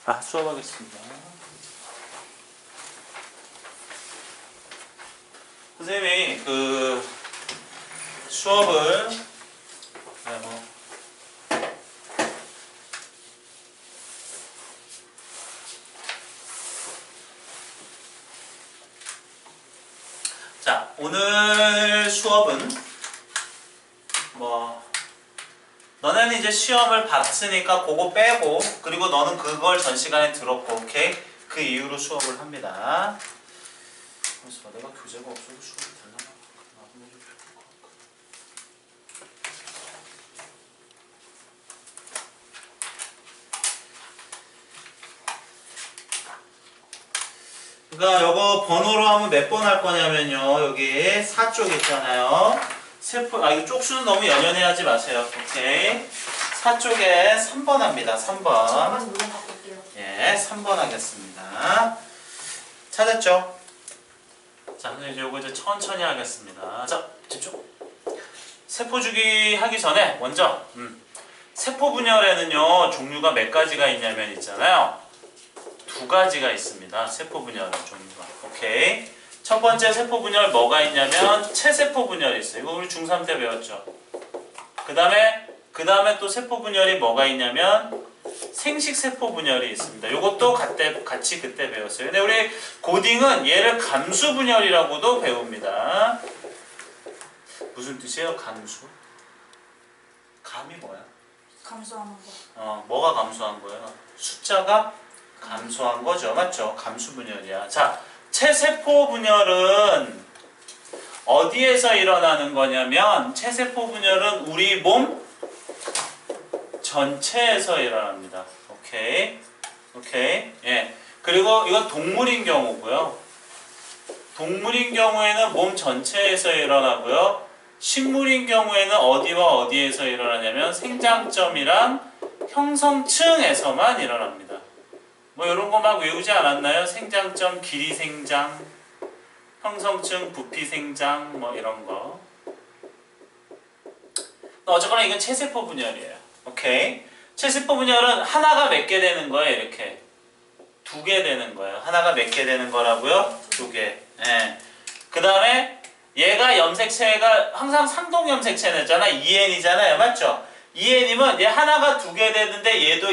수업하겠습니다. 선생님이 그 수업을 자, 오늘 수업은 너네는 이제 시험을 봤으니까 그거 빼고, 그리고 너는 그걸 전 시간에 들었고, 오케이? 그 이후로 수업을 합니다. 그래서 내가 교재가 없어도 수업이 되려나? 그러니까 요거 번호로 하면 몇 번 할 거냐면요, 여기 4쪽 있잖아요. 이거 쪽수는 너무 연연해 하지 마세요. 오케이. 4쪽에 3번 합니다. 3번. 예, 3번 하겠습니다. 찾았죠? 자, 이제 요거 이제 천천히 하겠습니다. 자, 집중. 세포주기 하기 전에 먼저 세포 분열에는요 종류가 몇 가지가 있냐면 있잖아요. 2가지가 있습니다. 세포 분열은 종류가. 오케이. 첫 번째 세포 분열 뭐가 있냐면 체세포 분열이 있어요. 이거 우리 중3 때 배웠죠. 그 다음에 또 세포 분열이 뭐가 있냐면 생식세포 분열이 있습니다. 이것도 같이 그때 배웠어요. 근데 우리 고딩은 얘를 감수 분열이라고도 배웁니다. 무슨 뜻이에요? 감수? 감이 뭐야? 감소하는 거. 뭐가 감소한 거예요? 숫자가 감소한 거죠. 맞죠? 감수 분열이야. 자, 체세포 분열은 어디에서 일어나는 거냐면 체세포 분열은 우리 몸 전체에서 일어납니다. 오케이. 오케이. 예. 그리고 이건 동물인 경우고요. 동물인 경우에는 몸 전체에서 일어나고요. 식물인 경우에는 어디와 어디에서 일어나냐면 생장점이랑 형성층에서만 일어납니다. 뭐 이런 거 막 외우지 않았나요? 생장점, 길이생장, 형성층, 부피생장, 뭐 이런 거. 어쨌거나 이건 체세포 분열이에요. 오케이. 체세포 분열은 하나가 몇 개 되는 거예요? 이렇게 2개 되는 거예요. 하나가 몇 개 되는 거라고요? 2개. 예. 그 다음에 얘가 염색체가 항상 상동 염색체였잖아. 2N이잖아요. 맞죠? 2N이면 얘 하나가 2개 되는데 얘도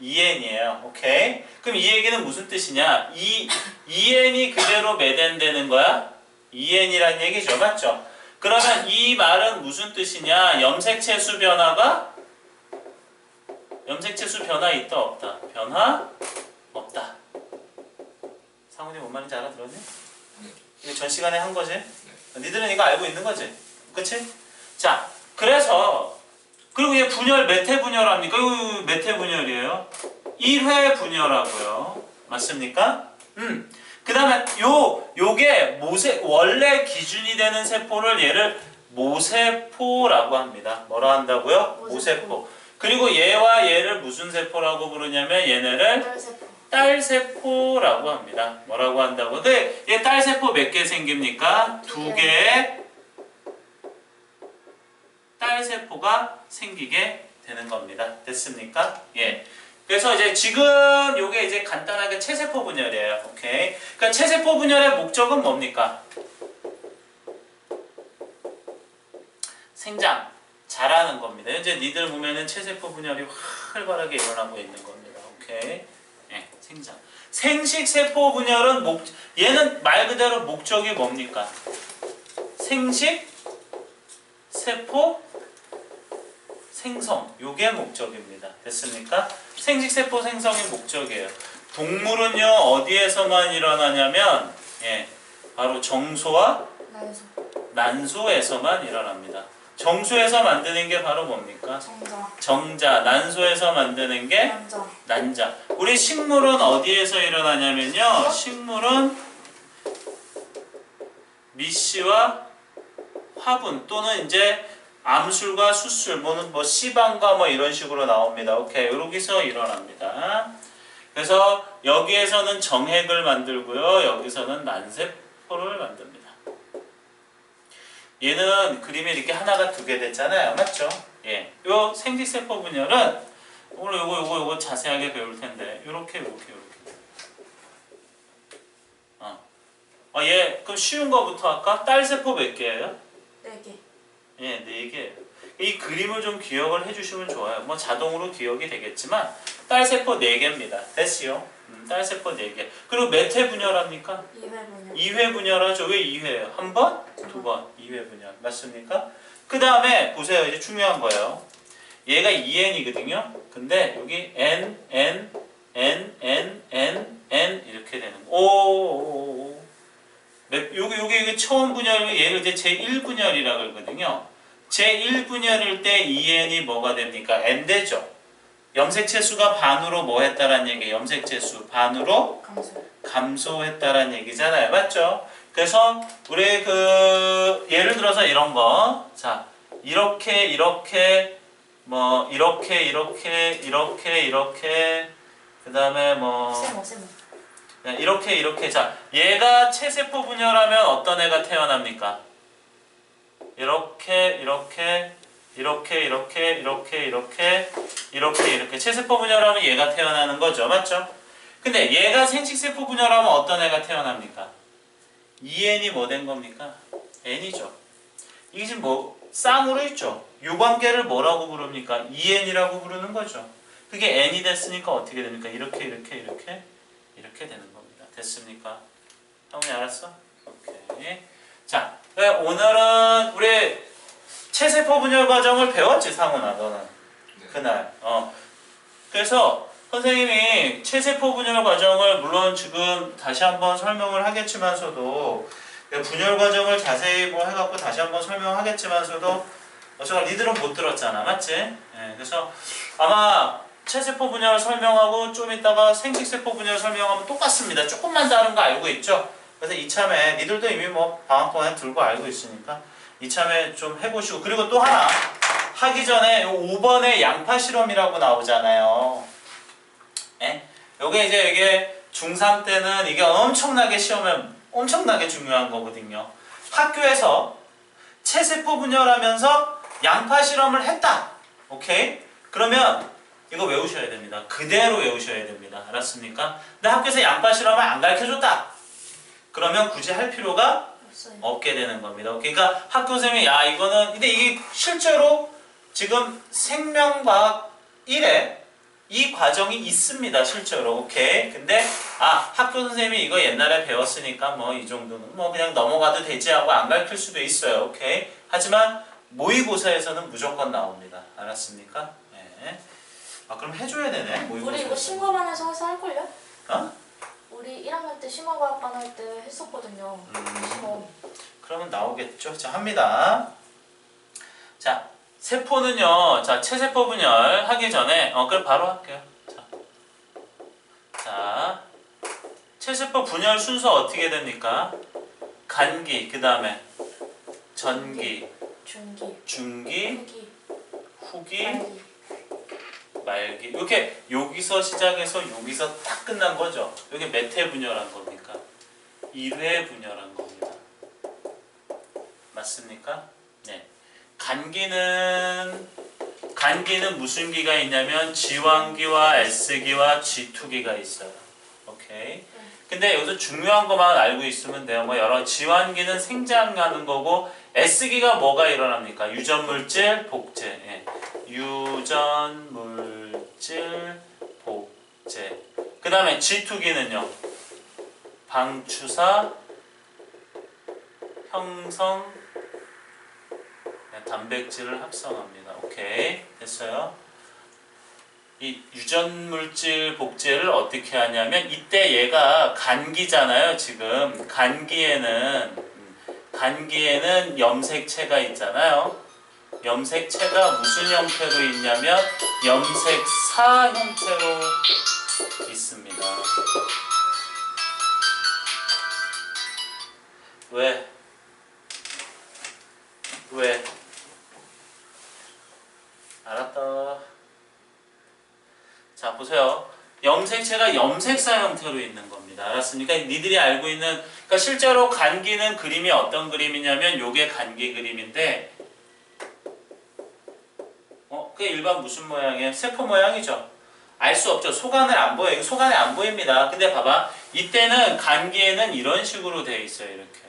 2N이에요. 오케이. 그럼 이 얘기는 무슨 뜻이냐? 2N이 그대로 매된다는 거야? 2N이란 얘기죠. 맞죠? 그러면 이 말은 무슨 뜻이냐? 염색체 수 변화 있다 없다? 변화 없다. 상훈이 뭔 말인지 알아들었니? 이거 전 시간에 한 거지? 니들은 이거 알고 있는 거지? 그치? 자, 그래서 그리고 얘 분열 몇 회 분열합니까? 이거 몇 회 분열이에요? 1회 분열하고요. 맞습니까? 그 다음에 요게 원래 기준이 되는 세포를 얘를 모세포라고 합니다. 뭐라 한다고요? 모세포. 그리고 얘와 얘를 무슨 세포라고 부르냐면 얘네를 딸세포라고 합니다. 뭐라고 한다고? 근데 얘 딸세포 몇 개 생깁니까? 2개의 딸세포가 생기게 되는 겁니다. 됐습니까? 예. 그래서 이제 지금 요게 이제 간단하게 체세포 분열이에요. 오케이. 그러니까 체세포 분열의 목적은 뭡니까? 생장, 자라는 겁니다. 현재 니들 보면은 체세포 분열이 활발하게 일어나고 있는 겁니다. 오케이. 예, 생장. 생식세포 분열은 얘는 말 그대로 목적이 뭡니까? 생식세포 생성, 요게 목적입니다. 됐습니까? 생식세포 생성이 목적이에요. 동물은요 어디에서만 일어나냐면 바로 정소와 난소에서만 일어납니다. 정소에서 만드는 게 바로 뭡니까? 정자. 난소에서 만드는 게 난자. 우리 식물은 어디에서 일어나냐면요, 식물은 미씨와 화분 또는 이제 암술과 수술, 뭐 씨방과 뭐 이런 식으로 나옵니다. 오케이, 여기서 일어납니다. 그래서 여기에서는 정핵을 만들고요, 여기서는 난세포를 만듭니다. 얘는 그림에 이렇게 하나가 2개 됐잖아요, 맞죠? 예, 요 생식세포 분열은 오늘 요거 자세하게 배울 텐데 요렇게. 얘 그럼 쉬운 거부터 할까? 딸 세포 몇 개예요? 4개. 예, 4개. 이 그림을 좀 기억을 해주시면 좋아요. 뭐 자동으로 기억이 되겠지만 딸 세포 4개입니다. 됐어요? 딸 세포 4개. 그리고 몇 회 분열합니까? 2회 분열. 2회 분열하죠. 왜 2회예요? 한 번? 2번. 2회 분열. 맞습니까? 그 다음에 보세요. 이제 중요한 거예요. 얘가 2n이거든요. 근데 여기 n 이렇게 되는 거. 오. 요게 처음 분열, 얘를 이제 제1분열이라고 그러거든요. 제1분열일 때 2n이 뭐가 됩니까? n 되죠. 염색체 수가 반으로 뭐 했다라는 얘기예요. 염색체 수 반으로 감소했다라는 얘기잖아요. 맞죠? 그래서 우리 예를 들어서 이런 거. 자, 이렇게 그다음에 세모. 이렇게 자, 얘가 체세포 분열하면 어떤 애가 태어납니까? 이렇게 체세포 분열하면 얘가 태어나는 거죠. 맞죠? 근데 얘가 생식세포 분열하면 어떤 애가 태어납니까? 2n이 뭐 된 겁니까? n이죠. 이게 지금 뭐 쌍으로 있죠. 요 관계를 뭐라고 부릅니까? 2n이라고 부르는 거죠. 그게 n이 됐으니까 어떻게 됩니까? 이렇게 되는 겁니다. 됐습니까? 형님 알았어? 오케이. 자, 오늘은 우리 체세포 분열 과정을 배웠지, 상훈아, 너는? 네. 그날. 그래서 선생님이 체세포 분열 과정을 물론 지금 다시 한번 설명을 하겠지만서도 분열 과정을 자세히 뭐 해갖고 다시 한번 설명하겠지만서도 어쩌다 니들은 못 들었잖아, 맞지? 네, 그래서 아마 체세포 분열 설명하고 좀 이따가 생식세포 분열 설명하면 똑같습니다. 조금만 다른 거 알고 있죠? 그래서 이참에 니들도 이미 뭐 방학 동안에 들고 알고 있으니까 이참에 좀 해보시고, 그리고 또 하나 하기 전에 5번에 양파 실험이라고 나오잖아요. 예? 요게 이제 이게 중3 때는 이게 엄청나게 시험에 엄청나게 중요한 거거든요. 학교에서 체세포 분열하면서 양파 실험을 했다. 오케이? 그러면 이거 외우셔야 됩니다. 그대로 외우셔야 됩니다. 알았습니까? 근데 학교에서 양파 실험을 안 가르쳐줬다. 그러면 굳이 할 필요가 없게 되는 겁니다. 그러니까 학교 선생님이 이거는 근데 이게 실제로 지금 생명과학 1에 이 과정이 있습니다. 실제로. 오케이. 근데 학교 선생님이 이거 옛날에 배웠으니까 뭐 이 정도는 뭐 그냥 넘어가도 되지 하고 안 가르칠 수도 있어요. 오케이. 하지만 모의고사에서는 무조건 나옵니다. 알았습니까? 네. 그럼 해줘야 되네. 모의고사. 우리 이거 심화반에서 해서 할걸요? 어? 우리 1학년 때 심화과학반 할 때 했었거든요. 심화. 그러면 나오겠죠. 자, 합니다. 자, 세포는요. 자, 체세포 분열 하기 전에 그럼 바로 할게요. 자, 체세포 분열 순서 어떻게 됩니까? 간기, 그 다음에 전기, 중기, 후기, 말기. 이렇게 여기서 시작해서 여기서 딱 끝난 거죠. 이게 몇 회 분열한 겁니까? 1회 분열한 겁니다. 맞습니까? 네. 간기는 무슨 기가 있냐면 G1기와 S기와 G2기가 있어요. 오케이. 근데 여기서 중요한 것만 알고 있으면 돼요. 뭐 여러 G1기는 생장하는 거고 S기가 뭐가 일어납니까? 유전물질 복제. 예. 유전물질 복제. 그 다음에 G2기는요. 방추사 형성 단백질을 합성합니다. 오케이. 됐어요? 이 유전물질 복제를 어떻게 하냐면 이때 얘가 간기잖아요. 지금 간기에는 염색체가 있잖아요. 염색체가 무슨 형태로 있냐면 염색사 형태로 있습니다. 왜? 알았다. 자, 보세요. 염색체가 염색사 형태로 있는 겁니다. 알았습니까? 니들이 알고 있는, 그러니까 실제로 간기는 그림이 어떤 그림이냐면 요게 간기 그림인데 그게 일반 무슨 모양이에요? 세포 모양이죠. 알 수 없죠. 속안을 안 보여요. 이거 속안에 안 보입니다. 근데 봐봐. 이때는 간기에는 이런 식으로 돼 있어요. 이렇게.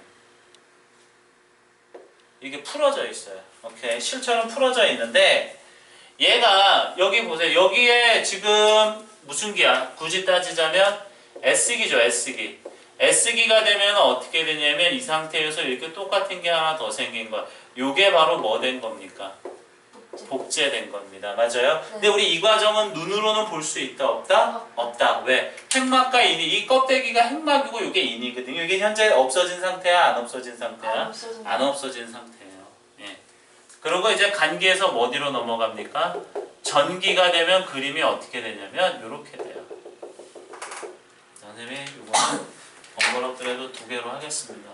이게 풀어져 있어요. 오케이. 실처럼 풀어져 있는데 얘가 여기 보세요. 여기에 지금 무슨 기야? 굳이 따지자면 S기죠. S기. S기가 되면 어떻게 되냐면 이 상태에서 이렇게 똑같은 게 하나 더 생긴 거야. 요게 바로 뭐 된 겁니까? 복제된 겁니다. 맞아요? 근데 우리 이 과정은 눈으로는 볼 수 있다 없다? 없다. 왜? 핵막과 인이 이 껍데기가 핵막이고 이게 인이거든요. 이게 현재 없어진 상태야? 안 없어진 상태야? 안 없어진 상태예요. 예. 그리고 이제 간기에서 어디로 넘어갑니까? 전기가 되면 그림이 어떻게 되냐면 이렇게 돼요. 선생님이 이거는 번거롭더라도 2개로 하겠습니다.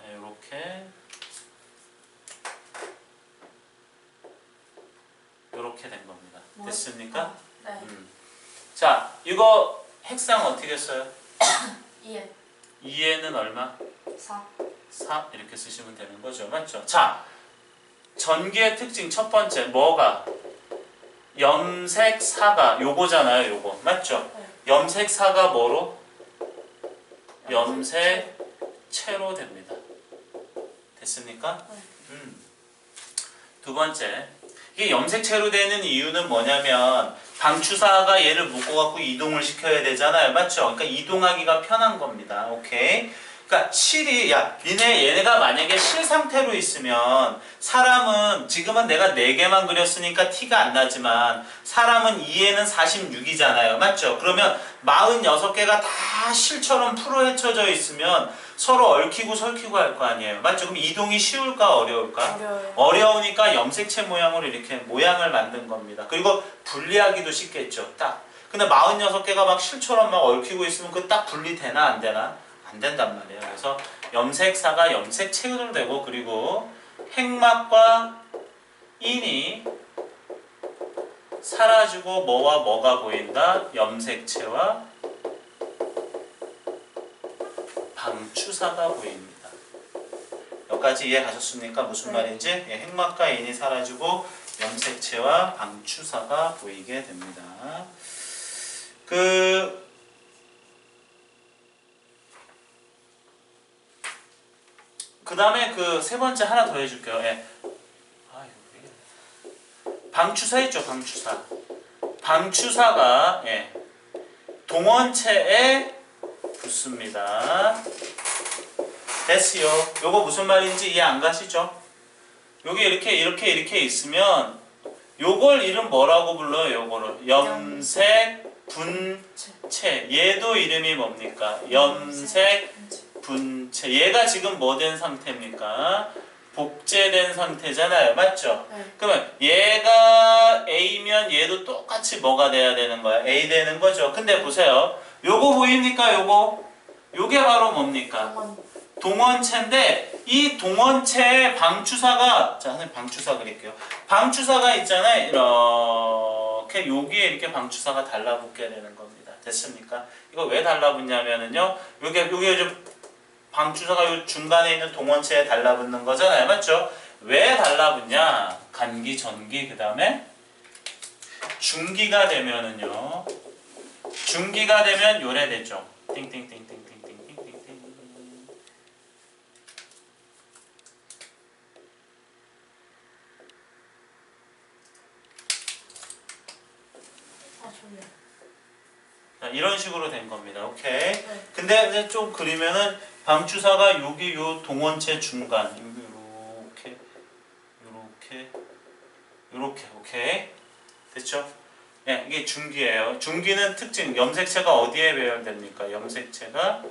네, 이렇게 이렇게 된 겁니다. 됐습니까? 네. 자, 이거 핵상 어떻게 써요? 2에 2에는 얼마? 4. 4 이렇게 쓰시면 되는 거죠. 맞죠? 자, 전기의 특징 첫 번째 뭐가? 염색사가 요거잖아요. 요거. 맞죠? 네. 염색사가 뭐로? 염색체로 됩니다. 됐습니까? 네. 두 번째, 이게 염색체로 되는 이유는 뭐냐면 방추사가 얘를 묶어갖고 이동을 시켜야 되잖아요. 맞죠? 그러니까 이동하기가 편한 겁니다. 오케이? 그러니까 실이 얘네가 만약에 실 상태로 있으면 사람은 지금은 내가 4개만 그렸으니까 티가 안 나지만 사람은 2에는 46이잖아요. 맞죠? 그러면 46개가 다 실처럼 풀어 헤쳐져 있으면 서로 얽히고 설키고 할 거 아니에요. 맞죠? 그럼 이동이 쉬울까 어려울까? 어려워요. 어려우니까 염색체 모양으로 이렇게 모양을 만든 겁니다. 그리고 분리하기도 쉽겠죠. 딱. 근데 46개가 막 실처럼 막 얽히고 있으면 그 딱 분리되나 안 되나? 안 된단 말이에요. 그래서 염색사가 염색체로 되고 그리고 핵막과 인이 사라지고 뭐와 뭐가 보인다? 염색체와 방추사가 보입니다. 여기까지 이해 가셨습니까? 무슨 말인지? 예, 핵막과 인이 사라지고 염색체와 방추사가 보이게 됩니다. 그 다음에 그 세 번째 하나 더 해줄게요. 예. 방추사 있죠, 방추사. 방추사가 예, 동원체에 붙습니다. 됐어요. 요거 무슨 말인지 이해 안 가시죠? 요게 이렇게 있으면 요걸 이름 뭐라고 불러요? 요거를 염색분체. 얘도 이름이 뭡니까? 염색분체. 얘가 지금 뭐 된 상태입니까? 복제된 상태잖아요. 맞죠? 네. 그러면 얘가 A면 얘도 똑같이 뭐가 돼야 되는 거야? A 되는 거죠. 근데 보세요. 요거 보입니까? 요게 바로 뭡니까? 동원체인데 이 동원체의 방추사가 자, 선생님 방추사 그릴게요. 방추사가 있잖아요. 이렇게 여기에 이렇게 방추사가 달라붙게 되는 겁니다. 됐습니까? 이거 왜 달라붙냐면은요. 요게 좀 방추사가 요 중간에 있는 동원체에 달라붙는 거잖아요. 맞죠? 왜 달라붙냐? 간기, 전기, 그 다음에 중기가 되면은요. 중기가 되면 요래 되죠. 띵띵띵띵띵띵띵띵띵. 자, 이런 식으로 된 겁니다. 오케이. 네. 근데 이제 좀 그리면은 방추사가 여기 요 동원체 중간 여기 요렇게 오케이 됐죠? 네, 이게 중기예요. 중기는 특징 염색체가 어디에 배열됩니까? 염색체가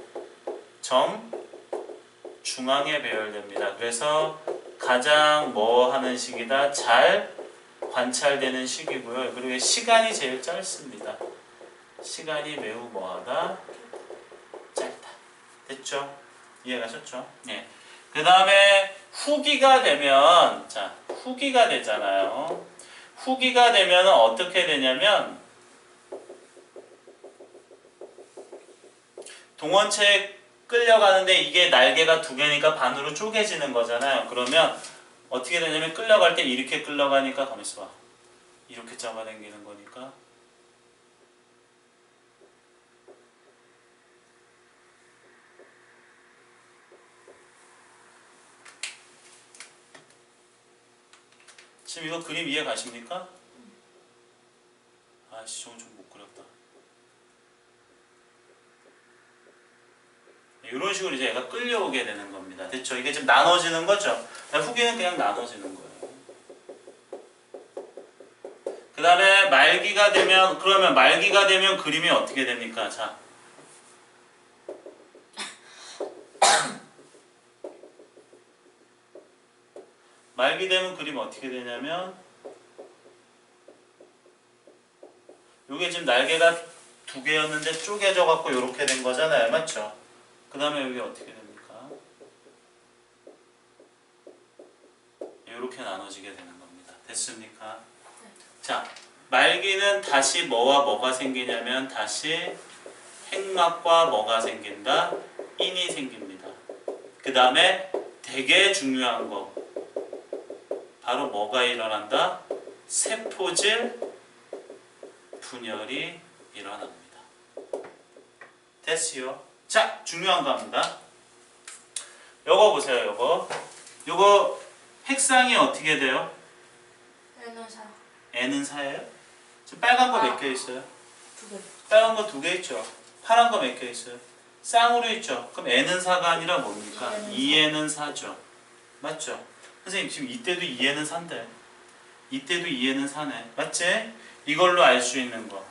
중앙에 배열됩니다. 그래서 가장 뭐 하는 시기다? 잘 관찰되는 시기고요. 그리고 시간이 제일 짧습니다. 시간이 매우 뭐하다? 짧다. 됐죠? 이해가셨죠? 네. 그 다음에 후기가 되면 자 후기가 되잖아요. 후기가 되면 어떻게 되냐면 동원체에 끌려가는데 이게 날개가 2개니까 반으로 쪼개지는 거잖아요. 그러면 어떻게 되냐면 끌려갈 때 이렇게 끌려가니까 가만있어 봐. 이렇게 잡아당기는 거니까 지금 이거 그림 이해 가십니까? 아씨 저건 좀 못 그렸다. 이런 식으로 이제 얘가 끌려오게 되는 겁니다. 됐죠? 이게 지금 나눠지는 거죠? 후기는 그냥 나눠지는 거예요. 그 다음에 말기가 되면, 그러면 말기가 되면 그림이 어떻게 됩니까? 자. 말기 되면 그림이 어떻게 되냐면, 요게 지금 날개가 두 개였는데 쪼개져 갖고 이렇게 된 거잖아요. 맞죠? 그 다음에 여기 어떻게 됩니까? 이렇게 나눠지게 되는 겁니다. 됐습니까? 네. 자, 말기는 다시 뭐와 뭐가 생기냐면 다시 핵막과 뭐가 생긴다? 인이 생깁니다. 그 다음에 되게 중요한 거 바로 뭐가 일어난다? 세포질 분열이 일어납니다. 됐어요? 자, 중요한 거 합니다. 요거 보세요, 요거. 요거 핵상이 어떻게 돼요? N은 4. N은 4예요? 지금 빨간 거 몇 개 있어요? 2개. 빨간 거 2개 있죠? 파란 거 몇 개 있어요? 쌍으로 있죠? 그럼 N은 4가 아니라 뭡니까? 2N은 4죠. 맞죠? 선생님 지금 이때도 2N은 4인데 이때도 2N은 4네. 맞지? 이걸로 알 수 있는 거.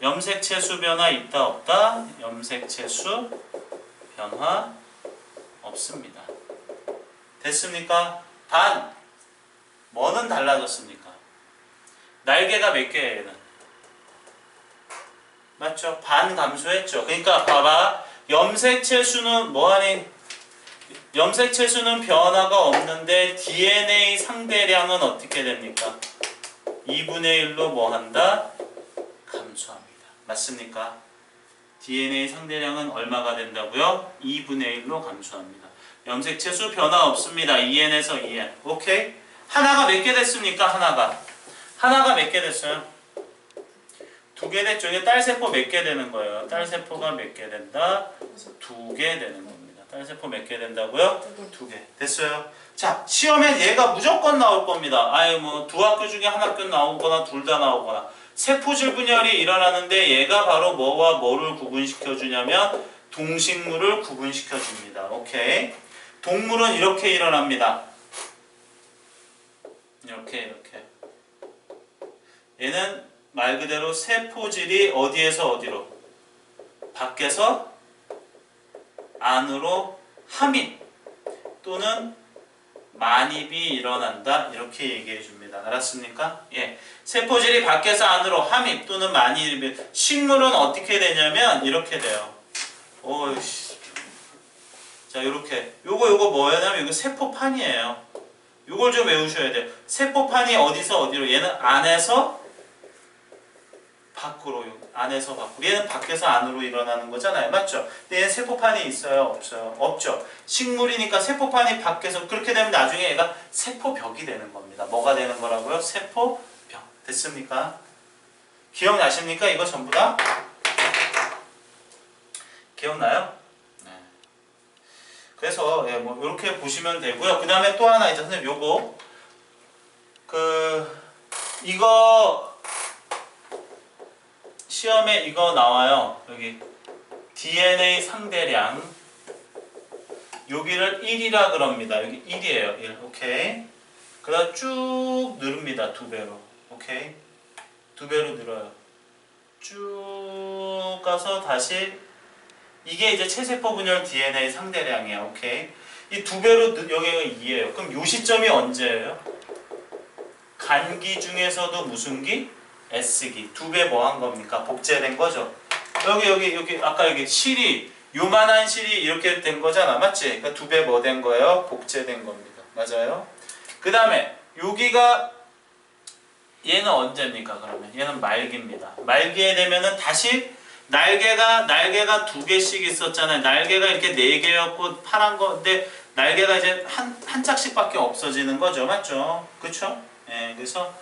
염색체수 변화 있다 없다? 염색체수 변화 없습니다. 됐습니까? 단 뭐는 달라졌습니까? 날개가 몇 개예요? 얘는? 맞죠? 반 감소했죠. 그러니까 봐봐. 염색체수는 뭐하니? 염색체수는 변화가 없는데 DNA 상대량은 어떻게 됩니까? 2분의 1로 뭐한다? 감소합니다. 맞습니까? DNA 상대량은 얼마가 된다고요? 2분의 1로 감소합니다. 염색체수 변화 없습니다. 2N에서 2N. 오케이? 하나가 몇 개 됐습니까? 하나가 몇 개 됐어요? 2개 됐죠. 이게 딸세포 몇 개 되는 거예요? 딸세포가 몇 개 된다? 2개 되는 겁니다. 딸세포 몇 개 된다고요? 2개. 됐어요. 자, 시험에 얘가 무조건 나올 겁니다. 아예 뭐 두 학교 중에 한 학교 나오거나 둘 다 나오거나. 세포질 분열이 일어나는데 얘가 바로 뭐와 뭐를 구분시켜 주냐면 동식물을 구분시켜 줍니다. 오케이. 동물은 이렇게 일어납니다. 이렇게. 얘는 말 그대로 세포질이 어디에서 어디로? 밖에서 안으로 함입 또는 만입이 일어난다. 이렇게 얘기해 줍니다. 알았습니까? 예. 세포질이 밖에서 안으로 함입 또는 만입이. 식물은 어떻게 되냐면 이렇게 돼요. 오이씨. 자, 이렇게. 요거 뭐냐면 이거 세포판이에요. 요걸 좀 외우셔야 돼요. 세포판이 어디서 어디로? 얘는 안에서 밖으로. 안에서 밖으로. 얘는 밖에서 안으로 일어나는 거잖아요. 맞죠? 근데 얘는 세포판이 있어요? 없어요? 없죠. 식물이니까 세포판이 밖에서. 그렇게 되면 나중에 얘가 세포벽이 되는 겁니다. 뭐가 되는 거라고요? 세포벽. 됐습니까? 기억나십니까? 이거 전부 다? 기억나요? 네. 그래서 예, 뭐 이렇게 보시면 되고요. 그 다음에 또 하나 이제 선생님 요거 이거 시험에 이거 나와요. 여기 DNA 상대량 여기를 1이라 그럽니다. 여기 1이에요. 1. 오케이. 그다음 쭉 누릅니다. 2배로. 오케이. 2배로 늘어요. 쭉 가서 다시 이게 이제 체세포 분열 DNA 상대량이야. 오케이. 이 2배로 여기가 2예요. 그럼 요 시점이 언제예요? 간기 중에서도 무슨 기? S기. 2배 뭐 한 겁니까? 복제된 거죠. 여기 아까 여기 실이 요만한 실이 이렇게 된 거잖아. 맞지? 그러니까 2배 뭐 된 거예요? 복제된 겁니다. 맞아요? 그 다음에 여기가 얘는 언제입니까? 그러면 얘는 말기입니다. 말기에 되면은 다시 날개가 2개씩 있었잖아요. 날개가 이렇게 4개였고 파란 건데 날개가 이제 한 짝씩밖에 없어지는 거죠. 맞죠? 그쵸? 예, 그래서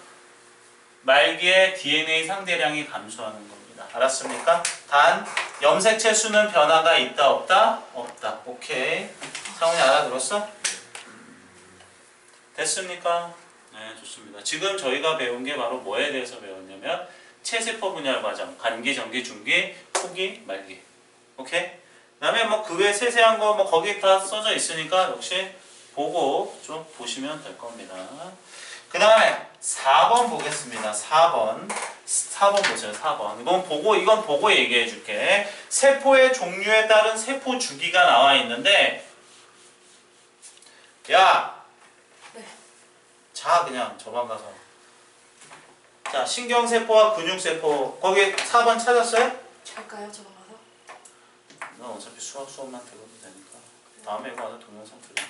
말기의 DNA 상대량이 감소하는 겁니다. 알았습니까? 단 염색체 수는 변화가 있다 없다? 없다. 오케이. 상훈이 알아들었어? 됐습니까? 네, 좋습니다. 지금 저희가 배운 게 바로 뭐에 대해서 배웠냐면 체세포 분열 과정, 간기, 전기, 중기, 초기, 말기. 오케이? 그 다음에 뭐 그 외 세세한 거 뭐 거기 다 써져 있으니까 역시 보고 좀 보시면 될 겁니다. 그 다음에 4번 보겠습니다. 4번 보세요. 4번. 이건 보고 얘기해 줄게. 세포의 종류에 따른 세포 주기가 나와 있는데 야! 네. 자, 그냥 저만 가서. 자, 신경세포와 근육세포. 거기 4번 찾았어요? 잘까요? 저거 가서? 넌 어차피 수업만 들어도 되니까. 다음에 이거 와서 동영상 틀어.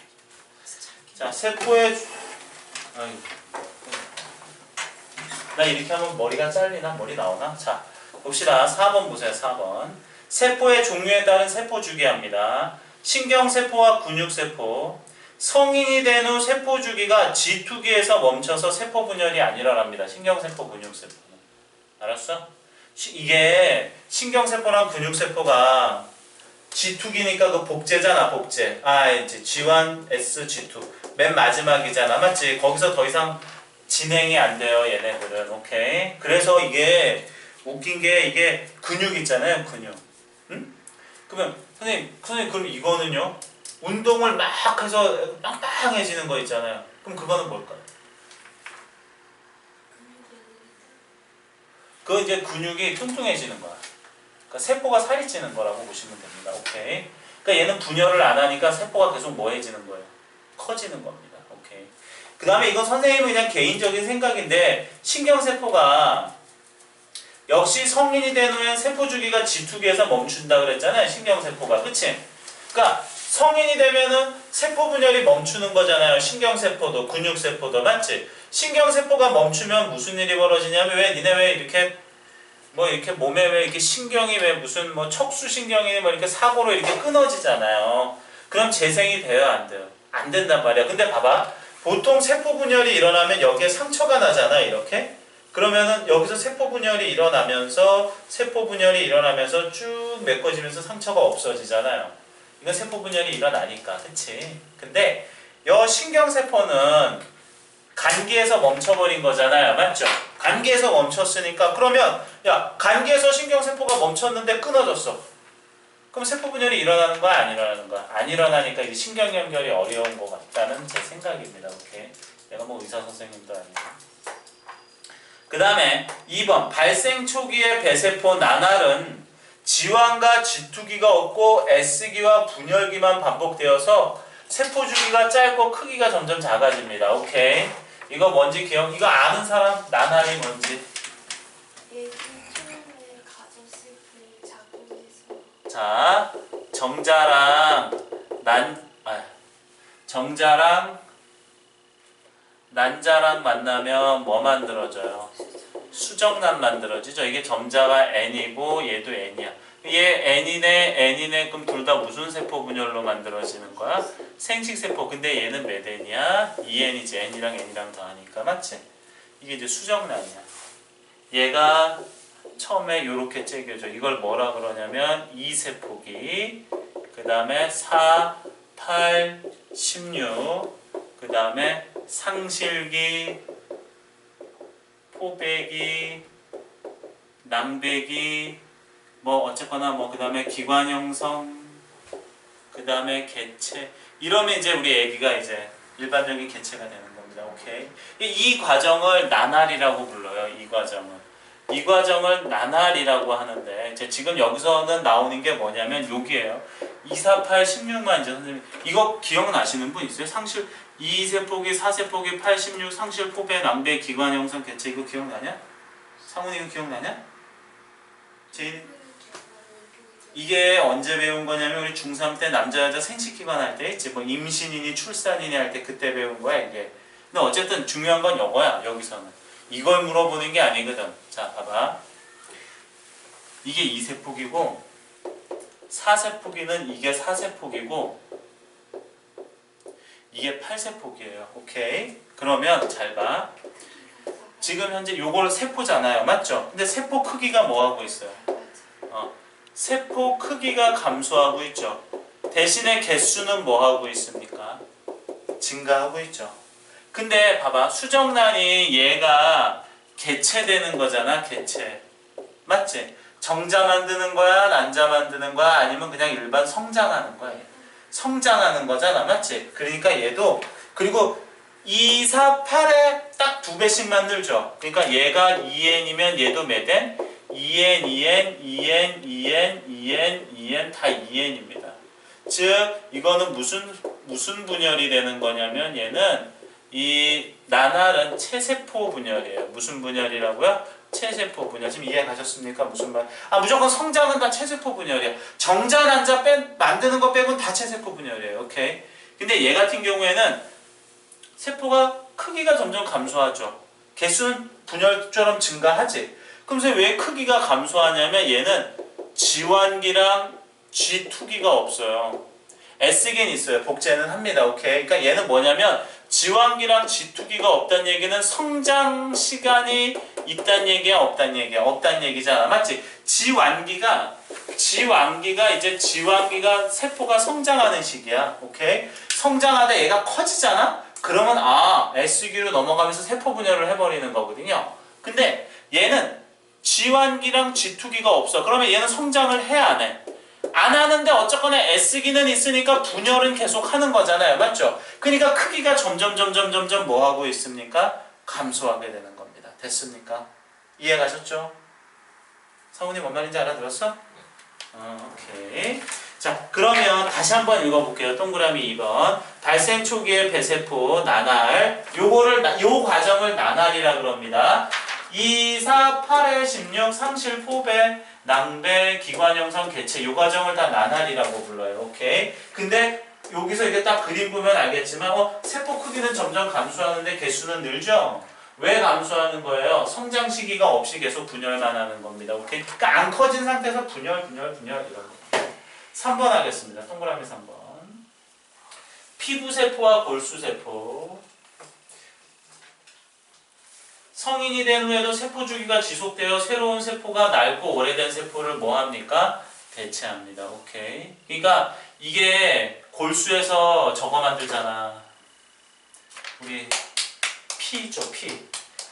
진짜 자, 세포의 아이고. 나 이렇게 하면 머리가 잘리나? 머리 나오나? 자, 봅시다. 4번 보세요. 4번. 세포의 종류에 따른 세포 주기합니다. 신경세포와 근육세포. 성인이 된 후 세포 주기가 G2기에서 멈춰서 세포 분열이 안 일어납니다. 신경세포, 근육세포는. 알았어? 이게 신경세포랑 근육세포가 G2기니까 그 복제잖아, 복제. 이제 G1, S, G2. 맨 마지막이잖아. 맞지? 거기서 더 이상 진행이 안 돼요, 얘네들은. 오케이? 그래서 이게 웃긴 게 이게 근육 있잖아요, 근육. 응? 그러면 선생님 그럼 이거는요? 운동을 막 해서 빵빵해지는 거 있잖아요. 그럼 그거는 뭘까요? 그거 이제 근육이 뚱뚱해지는 거야. 그러니까 세포가 살이 찌는 거라고 보시면 됩니다. 오케이. 그러니까 얘는 분열을 안 하니까 세포가 계속 뭐해지는 거예요? 커지는 겁니다. 오케이. 그 다음에 이건 선생님의 그냥 개인적인 생각인데 신경세포가 역시 성인이 된 후엔 세포 주기가 G2기에서 멈춘다 그랬잖아요. 신경세포가. 그치? 그러니까 성인이 되면은 세포 분열이 멈추는 거잖아요. 신경세포도 근육세포도. 맞지? 신경세포가 멈추면 무슨 일이 벌어지냐면 니네 왜 이렇게 몸에 왜 이렇게 신경이 왜 무슨 뭐 척수신경이 뭐 이렇게 사고로 이렇게 끊어지잖아요. 그럼 재생이 돼요, 안 돼요? 안 된단 말이야. 근데 봐봐. 보통 세포 분열이 일어나면 여기에 상처가 나잖아, 이렇게. 그러면은 여기서 세포 분열이 일어나면서 쭉 메꿔지면서 상처가 없어지잖아요. 이건 세포 분열이 일어나니까, 그치? 근데 여 신경세포는 간기에서 멈춰버린 거잖아요. 맞죠? 간기에서 멈췄으니까 그러면 야 간기에서 신경세포가 멈췄는데 끊어졌어. 그럼 세포 분열이 일어나는 거야? 안 일어나는 거야? 안 일어나니까 이제 신경 연결이 어려운 것 같다는 제 생각입니다. 오케이? 내가 뭐 의사 선생님도 아니고. 그 다음에 2번 발생 초기의 배세포 나날은 G1과 G2기가 없고 S기와 분열기만 반복되어서 세포 주기가 짧고 크기가 점점 작아집니다. 오케이. 이거 뭔지 이거 아는 사람? 나날이 뭔지? 얘기 처음에 가졌을 때 작업에서 자, 정자랑 난자랑 만나면 뭐 만들어져요? 수정란 만들어지죠. 이게 점자가 N이고 얘도 N이야. 얘 N이네 그럼 둘 다 무슨 세포 분열로 만들어지는 거야? 생식세포. 근데 얘는 몇 N이야? 2N이지. N이랑 N이랑 더하니까. 맞지? 이게 이제 수정란이야. 얘가 처음에 요렇게 째겨져. 이걸 뭐라 그러냐면 2세포기. 그 다음에 4, 8, 16. 그 다음에 상실기, 포배기, 남배기, 뭐 어쨌거나 뭐 그 다음에 기관 형성, 그 다음에 개체. 이러면 이제 우리 애기가 이제 일반적인 개체가 되는 겁니다. 오케이. 이 과정을 나날이라고 불러요. 이 과정을 나날이라고 하는데 이제 지금 여기서는 나오는 게 뭐냐면 여기에요. 2, 4, 8, 16만 이제 선생님 이거 기억나시는 분 있어요? 상실 2세포기, 4세포기, 8, 16, 상실, 포배, 남배, 기관 형성, 개체 이거 기억나냐? 상훈이 이거 기억나냐? 이게 언제 배운 거냐면 우리 중3 때 남자 여자 생식기관 할 때 있지 뭐 임신이니 출산이니 할 때 그때 배운 거야 이게. 근데 어쨌든 중요한 건 이거야 여기서는. 이걸 물어보는 게 아니거든. 자 봐봐. 이게 2세포기고 4세포기는 이게 4세포기고 이게 8세포기예요. 오케이? 그러면 잘 봐. 지금 현재 요걸 세포잖아요. 맞죠? 근데 세포 크기가 뭐 하고 있어요? 세포 크기가 감소하고 있죠. 대신에 개수는 뭐 하고 있습니까? 증가하고 있죠. 근데 봐봐. 수정란이 얘가 개체되는 거잖아. 개체. 맞지? 정자 만드는 거야? 난자 만드는 거야? 아니면 그냥 일반 성장하는 거야? 성장하는 거잖아. 맞지? 그러니까 얘도 그리고 2, 4, 8에 딱 2배씩 만들죠. 그러니까 얘가 2n이면 얘도 몇 n? 2n, 2n, 2n, 2n, 2n, 2n 다 2n입니다. 즉 이거는 무슨 분열이 되는 거냐면 얘는 이 나날은 체세포 분열이에요. 무슨 분열이라고요? 체세포 분열. 지금 이해 가셨습니까? 무슨 말? 무조건 성장은 다 체세포 분열이야. 정자, 난자 만드는 거 빼고는 다 체세포 분열이에요. 오케이? 근데 얘 같은 경우에는 세포가 크기가 점점 감소하죠. 개수는 분열처럼 증가하지. 그러면서 왜 크기가 감소하냐면 얘는 지완기랑 G2기가 없어요. S긴 있어요. 복제는 합니다. 오케이? 그러니까 얘는 뭐냐면 지완기랑 G2기가 없다는 얘기는 성장 시간이 있다는 얘기야, 없다는 얘기야? 없다는 얘기잖아. 맞지? 지완기가 이제 지완기가 세포가 성장하는 시기야. 오케이? 성장하다 얘가 커지잖아? 그러면 S기로 넘어가면서 세포 분열을 해버리는 거거든요. 근데 얘는 G1기랑 G2기가 없어. 그러면 얘는 성장을 해, 안 해? 안 하는데 어쨌거나 S기는 있으니까 분열은 계속 하는 거잖아요. 맞죠? 그러니까 크기가 점점 뭐 하고 있습니까? 감소하게 되는 겁니다. 됐습니까? 이해 가셨죠? 성훈이 뭔 말인지 알아들었어? 오케이. 자, 그러면 다시 한번 읽어볼게요. 동그라미 2번. 발생 초기의 배세포, 나날. 요 과정을 나날이라 그럽니다. 2, 4, 8에 16, 상실, 포배, 낭배, 기관 형성, 개체. 요 과정을 다 나날이라고 불러요. 오케이. 근데 여기서 이게 딱 그림 보면 알겠지만, 세포 크기는 점점 감소하는데 개수는 늘죠? 왜 감소하는 거예요? 성장 시기가 없이 계속 분열만 하는 겁니다. 오케이? 그러니까 안 커진 상태에서 분열 이런 3번 하겠습니다. 동그라미 3번. 피부세포와 골수세포. 성인이 된 후에도 세포 주기가 지속되어 새로운 세포가 낡고 오래된 세포를 뭐 합니까? 대체합니다. 오케이. 그러니까 이게 골수에서 저거 만들잖아. 우리 피죠,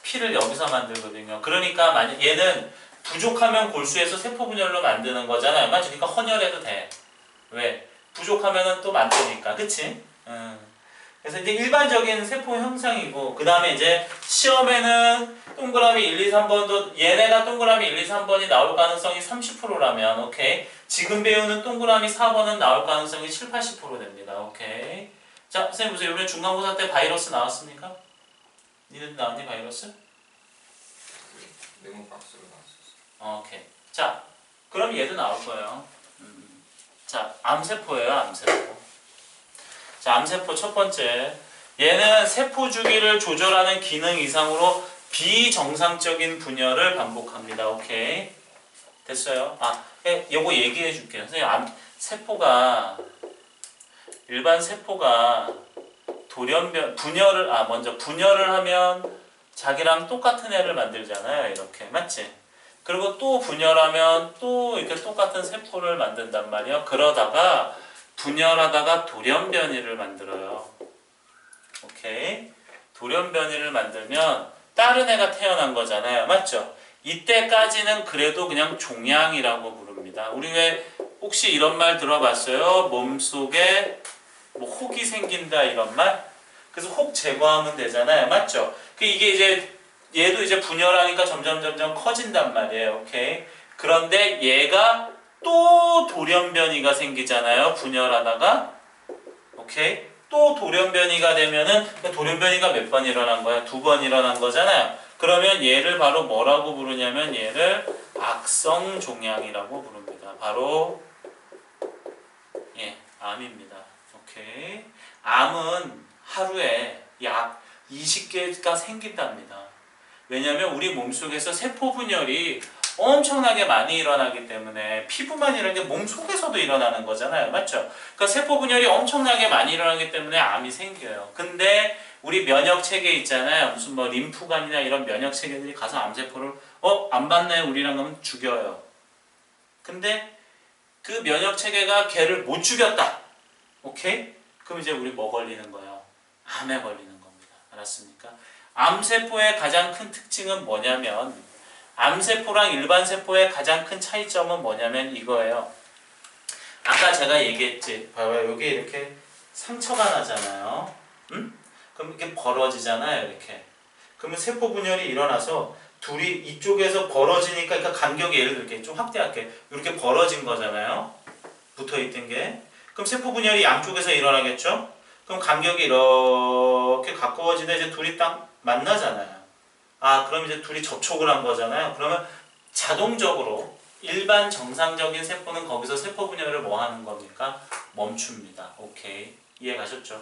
피를 여기서 만들거든요. 그러니까 만약 얘는 부족하면 골수에서 세포 분열로 만드는 거잖아요. 맞죠? 그러니까 헌혈해도 돼. 왜? 부족하면은 또 만드니까. 그치? 그래서 이제 일반적인 세포 형상이고, 그 다음에 이제 시험에는 동그라미 1, 2, 3번도 얘네가 동그라미 1, 2, 3번이 나올 가능성이 30%라면, 오케이. 지금 배우는 동그라미 4번은 나올 가능성이 7, 80% 됩니다. 오케이. 자, 선생님 보세요. 이번에 중간고사 때 바이러스 나왔습니까? 니네도 나왔니, 바이러스? 네모 박스로 나왔었어. 오케이. 자, 그럼 얘도 나올 거예요. 자, 암세포예요, 암세포. 자, 암세포 첫 번째. 얘는 세포 주기를 조절하는 기능 이상으로 비정상적인 분열을 반복합니다. 오케이. 됐어요? 요거 얘기해 줄게요. 선생님, 세포가, 일반 세포가 먼저 분열을 하면 자기랑 똑같은 애를 만들잖아요. 이렇게. 맞지? 그리고 또 분열하면 또 이렇게 똑같은 세포를 만든단 말이에요. 그러다가 분열하다가 돌연변이를 만들어요. 오케이? 돌연변이를 만들면 다른 애가 태어난 거잖아요. 맞죠? 이때까지는 그래도 그냥 종양이라고 부릅니다. 우리 왜 혹시 이런 말 들어봤어요? 몸속에 뭐 혹이 생긴다 이런 말? 그래서 혹 제거하면 되잖아요. 맞죠? 이게 이제 얘도 이제 분열하니까 점점 커진단 말이에요. 오케이? 그런데 얘가 또 돌연변이가 생기잖아요. 분열하다가. 오케이? 또 돌연변이가 되면은 돌연변이가 몇 번 일어난 거야? 2번 일어난 거잖아요. 그러면 얘를 바로 뭐라고 부르냐면 얘를 악성종양이라고 부릅니다. 바로 암입니다. 오케이? 암은 하루에 약 20개가 생긴답니다. 왜냐면 우리 몸속에서 세포 분열이 엄청나게 많이 일어나기 때문에 피부만 일어나는 게 몸 속에서도 일어나는 거잖아요. 맞죠? 그러니까 세포 분열이 엄청나게 많이 일어나기 때문에 암이 생겨요. 근데 우리 면역 체계 있잖아요. 무슨 뭐 림프관이나 이런 면역 체계들이 가서 암세포를 안 봤네 우리랑 하면 죽여요. 근데 그 면역 체계가 걔를 못 죽였다. 오케이? 그럼 이제 우리 뭐 걸리는 거예요? 암에 걸리는 겁니다. 알았습니까? 암세포의 가장 큰 특징은 뭐냐면 암세포랑 일반 세포의 가장 큰 차이점은 뭐냐면 이거예요. 아까 제가 얘기했지. 봐봐요. 여기 이렇게 상처가 나잖아요. 응? 그럼 이렇게 벌어지잖아요. 이렇게. 그러면 세포 분열이 일어나서 둘이 이쪽에서 벌어지니까 그러니까 간격이 예를 들게 좀 확대할게. 이렇게 벌어진 거잖아요. 붙어있던 게. 그럼 세포 분열이 양쪽에서 일어나겠죠? 그럼 간격이 이렇게 가까워지다 이제 둘이 딱 만나잖아요. 그럼 이제 둘이 접촉을 한 거잖아요. 그러면 자동적으로 일반 정상적인 세포는 거기서 세포 분열을 뭐 하는 겁니까? 멈춥니다. 오케이. 이해 가셨죠?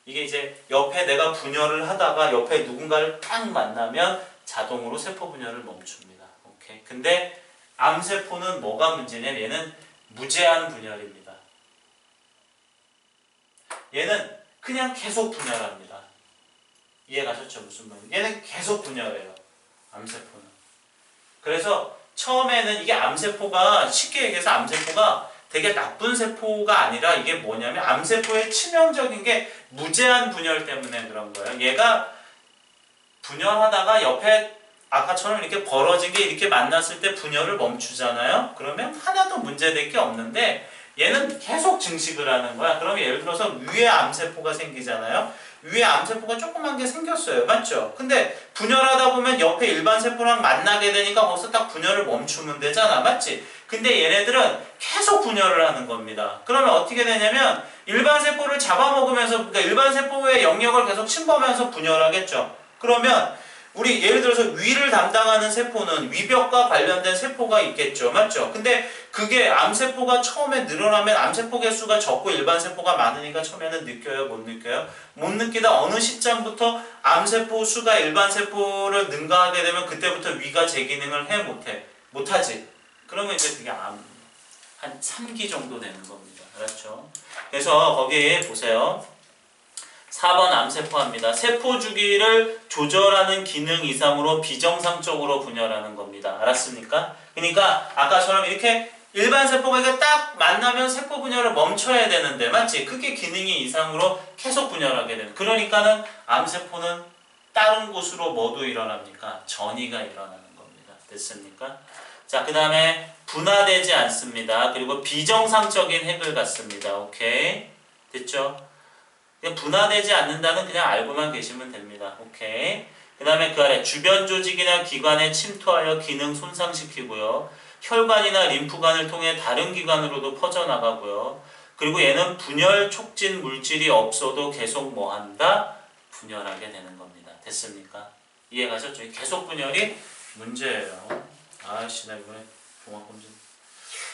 이게 이제 옆에 내가 분열을 하다가 옆에 누군가를 딱 만나면 자동으로 세포 분열을 멈춥니다. 오케이. 근데 암세포는 뭐가 문제냐면 얘는 무제한 분열입니다. 얘는 그냥 계속 분열합니다. 이해 가셨죠? 무슨 말인지. 얘는 계속 분열해요. 암세포는. 그래서 처음에는 이게 암세포가 쉽게 얘기해서 암세포가 되게 나쁜 세포가 아니라 이게 뭐냐면 암세포의 치명적인 게 무제한 분열 때문에 그런 거예요. 얘가 분열하다가 옆에 아까처럼 이렇게 벌어진 게 이렇게 만났을 때 분열을 멈추잖아요. 그러면 하나도 문제될 게 없는데 얘는 계속 증식을 하는 거야. 그러면 예를 들어서 위에 암세포가 생기잖아요. 위에 암세포가 조그만 게 생겼어요. 맞죠? 근데 분열하다 보면 옆에 일반 세포랑 만나게 되니까 거기서 딱 분열을 멈추면 되잖아. 맞지? 근데 얘네들은 계속 분열을 하는 겁니다. 그러면 어떻게 되냐면 일반 세포를 잡아먹으면서 그러니까 일반 세포의 영역을 계속 침범하면서 분열하겠죠. 그러면 우리 예를 들어서 위를 담당하는 세포는 위벽과 관련된 세포가 있겠죠. 맞죠? 근데 그게 암세포가 처음에 늘어나면 암세포 개수가 적고 일반 세포가 많으니까 처음에는 느껴요? 못 느껴요? 못 느끼다 어느 시점부터 암세포 수가 일반 세포를 능가하게 되면 그때부터 위가 제 기능을 해? 못해? 못하지? 그러면 이제 그게 한 3기 정도 되는 겁니다. 알았죠? 그래서 거기 보세요. 4번 암세포합니다. 세포 주기를 조절하는 기능 이상으로 비정상적으로 분열하는 겁니다. 알았습니까? 그러니까 아까처럼 이렇게 일반 세포가 이렇게 딱 만나면 세포 분열을 멈춰야 되는데 맞지? 그게 기능이 이상으로 계속 분열하게 되는. 그러니까는 암세포는 다른 곳으로 뭐도 일어납니까? 전이가 일어나는 겁니다. 됐습니까? 자, 그 다음에 분화되지 않습니다. 그리고 비정상적인 핵을 갖습니다. 오케이? 됐죠? 분화되지 않는다는 그냥 알고만 계시면 됩니다. 오케이. 그 다음에 그 아래 주변 조직이나 기관에 침투하여 기능 손상시키고요. 혈관이나 림프관을 통해 다른 기관으로도 퍼져나가고요. 그리고 얘는 분열 촉진 물질이 없어도 계속 뭐한다? 분열하게 되는 겁니다. 됐습니까? 이해 가셨죠? 계속 분열이 문제예요. 아이씨 나 이번에 종합검진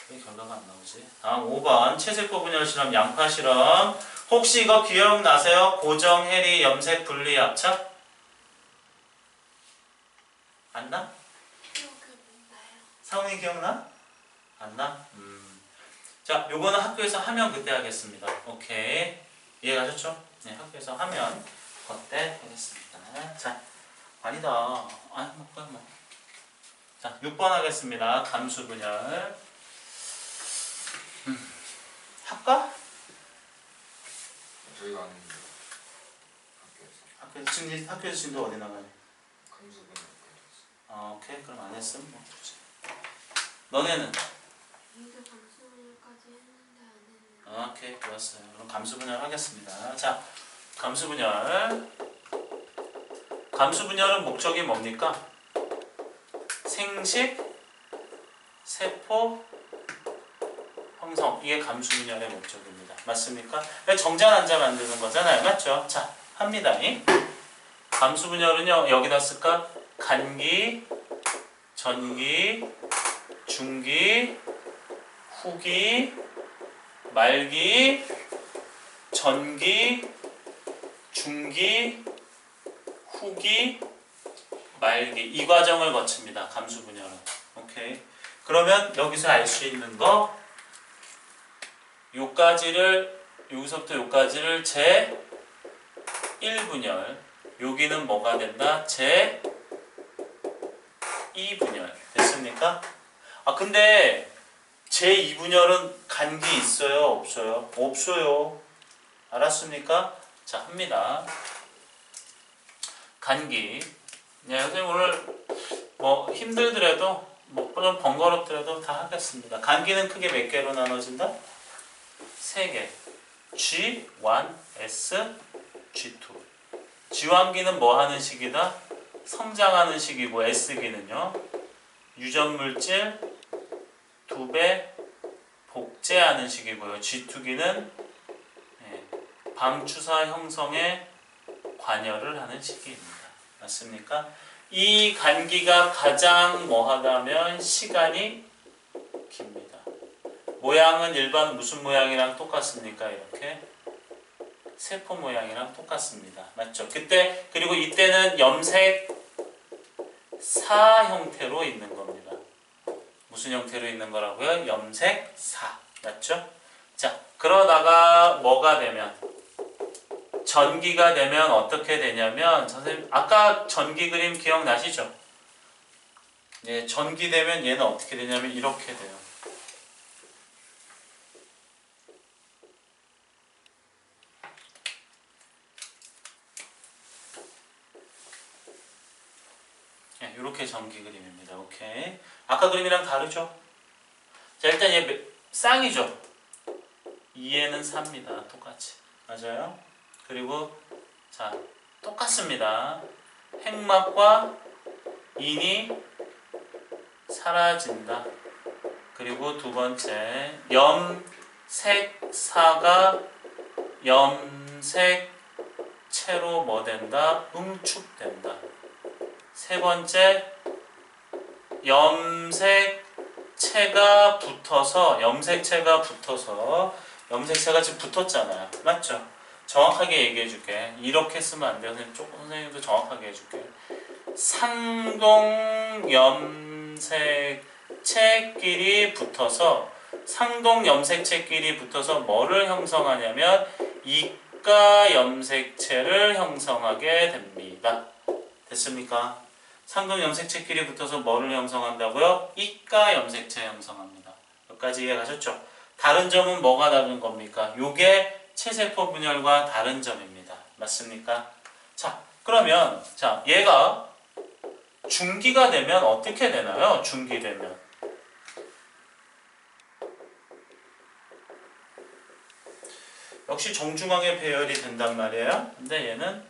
왜 결과가 안 나오지? 다음 5번 체세포 분열 실험 양파 실험. 혹시 이거 기억나세요? 고정, 해리, 염색, 분리, 압착? 안 나? 상훈이 기억나? 안 나? 자, 요거는 학교에서 하면 그때 하겠습니다. 오케이. 이해 가셨죠? 네, 학교에서 하면 그때 하겠습니다. 자, 아니다. 뭐. 자, 6번 하겠습니다. 감수 분열. 할까? 저희가 아는 학교에서 진도 어디 나가요? 감수분 오케이. 그럼 안 했음. 뭐. 너네는? 이게 감수분열까지 했는데 안 했네. 오케이. 좋았어요. 그럼 감수 분열 하겠습니다. 자, 감수 분열. 감수 분열은 목적이 뭡니까? 생식, 세포, 형성. 이게 감수 분열의 목적입니다. 맞습니까? 정자 난자 만드는 거잖아요. 맞죠? 자, 합니다. 감수 분열은요, 여기다 쓸까? 간기, 전기, 중기, 후기, 말기, 전기, 중기, 후기, 말기. 이 과정을 거칩니다. 감수 분열은. 오케이. 그러면 여기서 알 수 있는 거 요까지를 여기서부터 요까지를 제 1분열 여기는 뭐가 된다? 제 2분열 됐습니까? 아 근데 제 2분열은 간기 있어요? 없어요? 없어요. 알았습니까? 자 합니다. 간기. 네, 선생님 오늘 뭐 힘들더라도 뭐 좀 번거롭더라도 다 하겠습니다. 간기는 크게 몇 개로 나눠진다? 3개. G1, S, G2. 지환기는 뭐 하는 시기다? 성장하는 시기고 S기는요. 유전물질 2배 복제하는 시기고요. G2기는 밤주사 형성에 관여를 하는 시기입니다. 맞습니까? 이 간기가 가장 뭐하다면 시간이 깁니다. 모양은 일반 무슨 모양이랑 똑같습니까? 이렇게 세포 모양이랑 똑같습니다. 맞죠? 그때 그리고 이때는 염색사 형태로 있는 겁니다. 무슨 형태로 있는 거라고요? 염색사. 맞죠? 자, 그러다가 뭐가 되면 전기가 되면 어떻게 되냐면 선생님 아까 전기 그림 기억나시죠? 예, 전기 되면 얘는 어떻게 되냐면 이렇게 돼요. 예, 이렇게 전기 그림입니다. 오케이. 아까 그림이랑 다르죠? 자, 일단 얘 쌍이죠? 2에는 4입니다. 똑같이. 맞아요? 그리고 자 똑같습니다. 핵막과 인이 사라진다. 그리고 두 번째 염색사가 염색체로 뭐 된다? 응축된다. 세 번째 염색체가 붙어서 염색체가 지금 붙었잖아요. 맞죠? 정확하게 얘기해 줄게. 이렇게 쓰면 안 돼요. 선생님도 정확하게 해줄게. 상동염색체끼리 붙어서 뭐를 형성하냐면 이가염색체를 형성하게 됩니다. 됐습니까? 상동염색체끼리 붙어서 뭐를 형성한다고요? 이가염색체 형성합니다. 여기까지 이해가셨죠? 다른 점은 뭐가 다른 겁니까? 요게 체세포 분열과 다른 점입니다. 맞습니까? 자, 그러면 자, 얘가 중기가 되면 어떻게 되나요? 중기되면 역시 정중앙에 배열이 된단 말이에요. 근데 얘는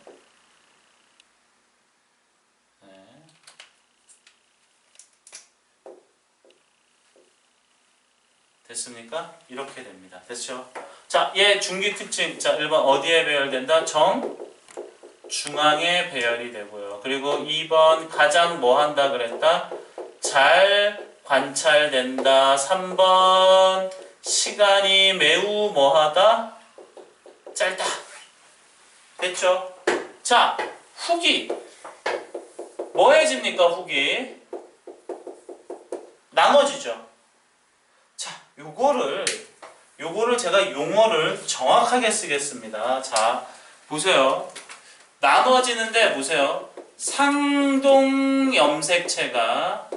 됐습니까? 이렇게 됩니다. 됐죠? 자, 얘 중기 특징. 자, 1번 어디에 배열된다? 중앙에 배열이 되고요. 그리고 2번 가장 뭐 한다 그랬다? 잘 관찰된다. 3번 시간이 매우 뭐하다? 짧다. 됐죠? 자, 후기. 뭐 해집니까? 후기. 나머지죠. 자, 요거를 제가 용어를 정확하게 쓰겠습니다. 자, 보세요. 나눠지는데 보세요. 상동염색체가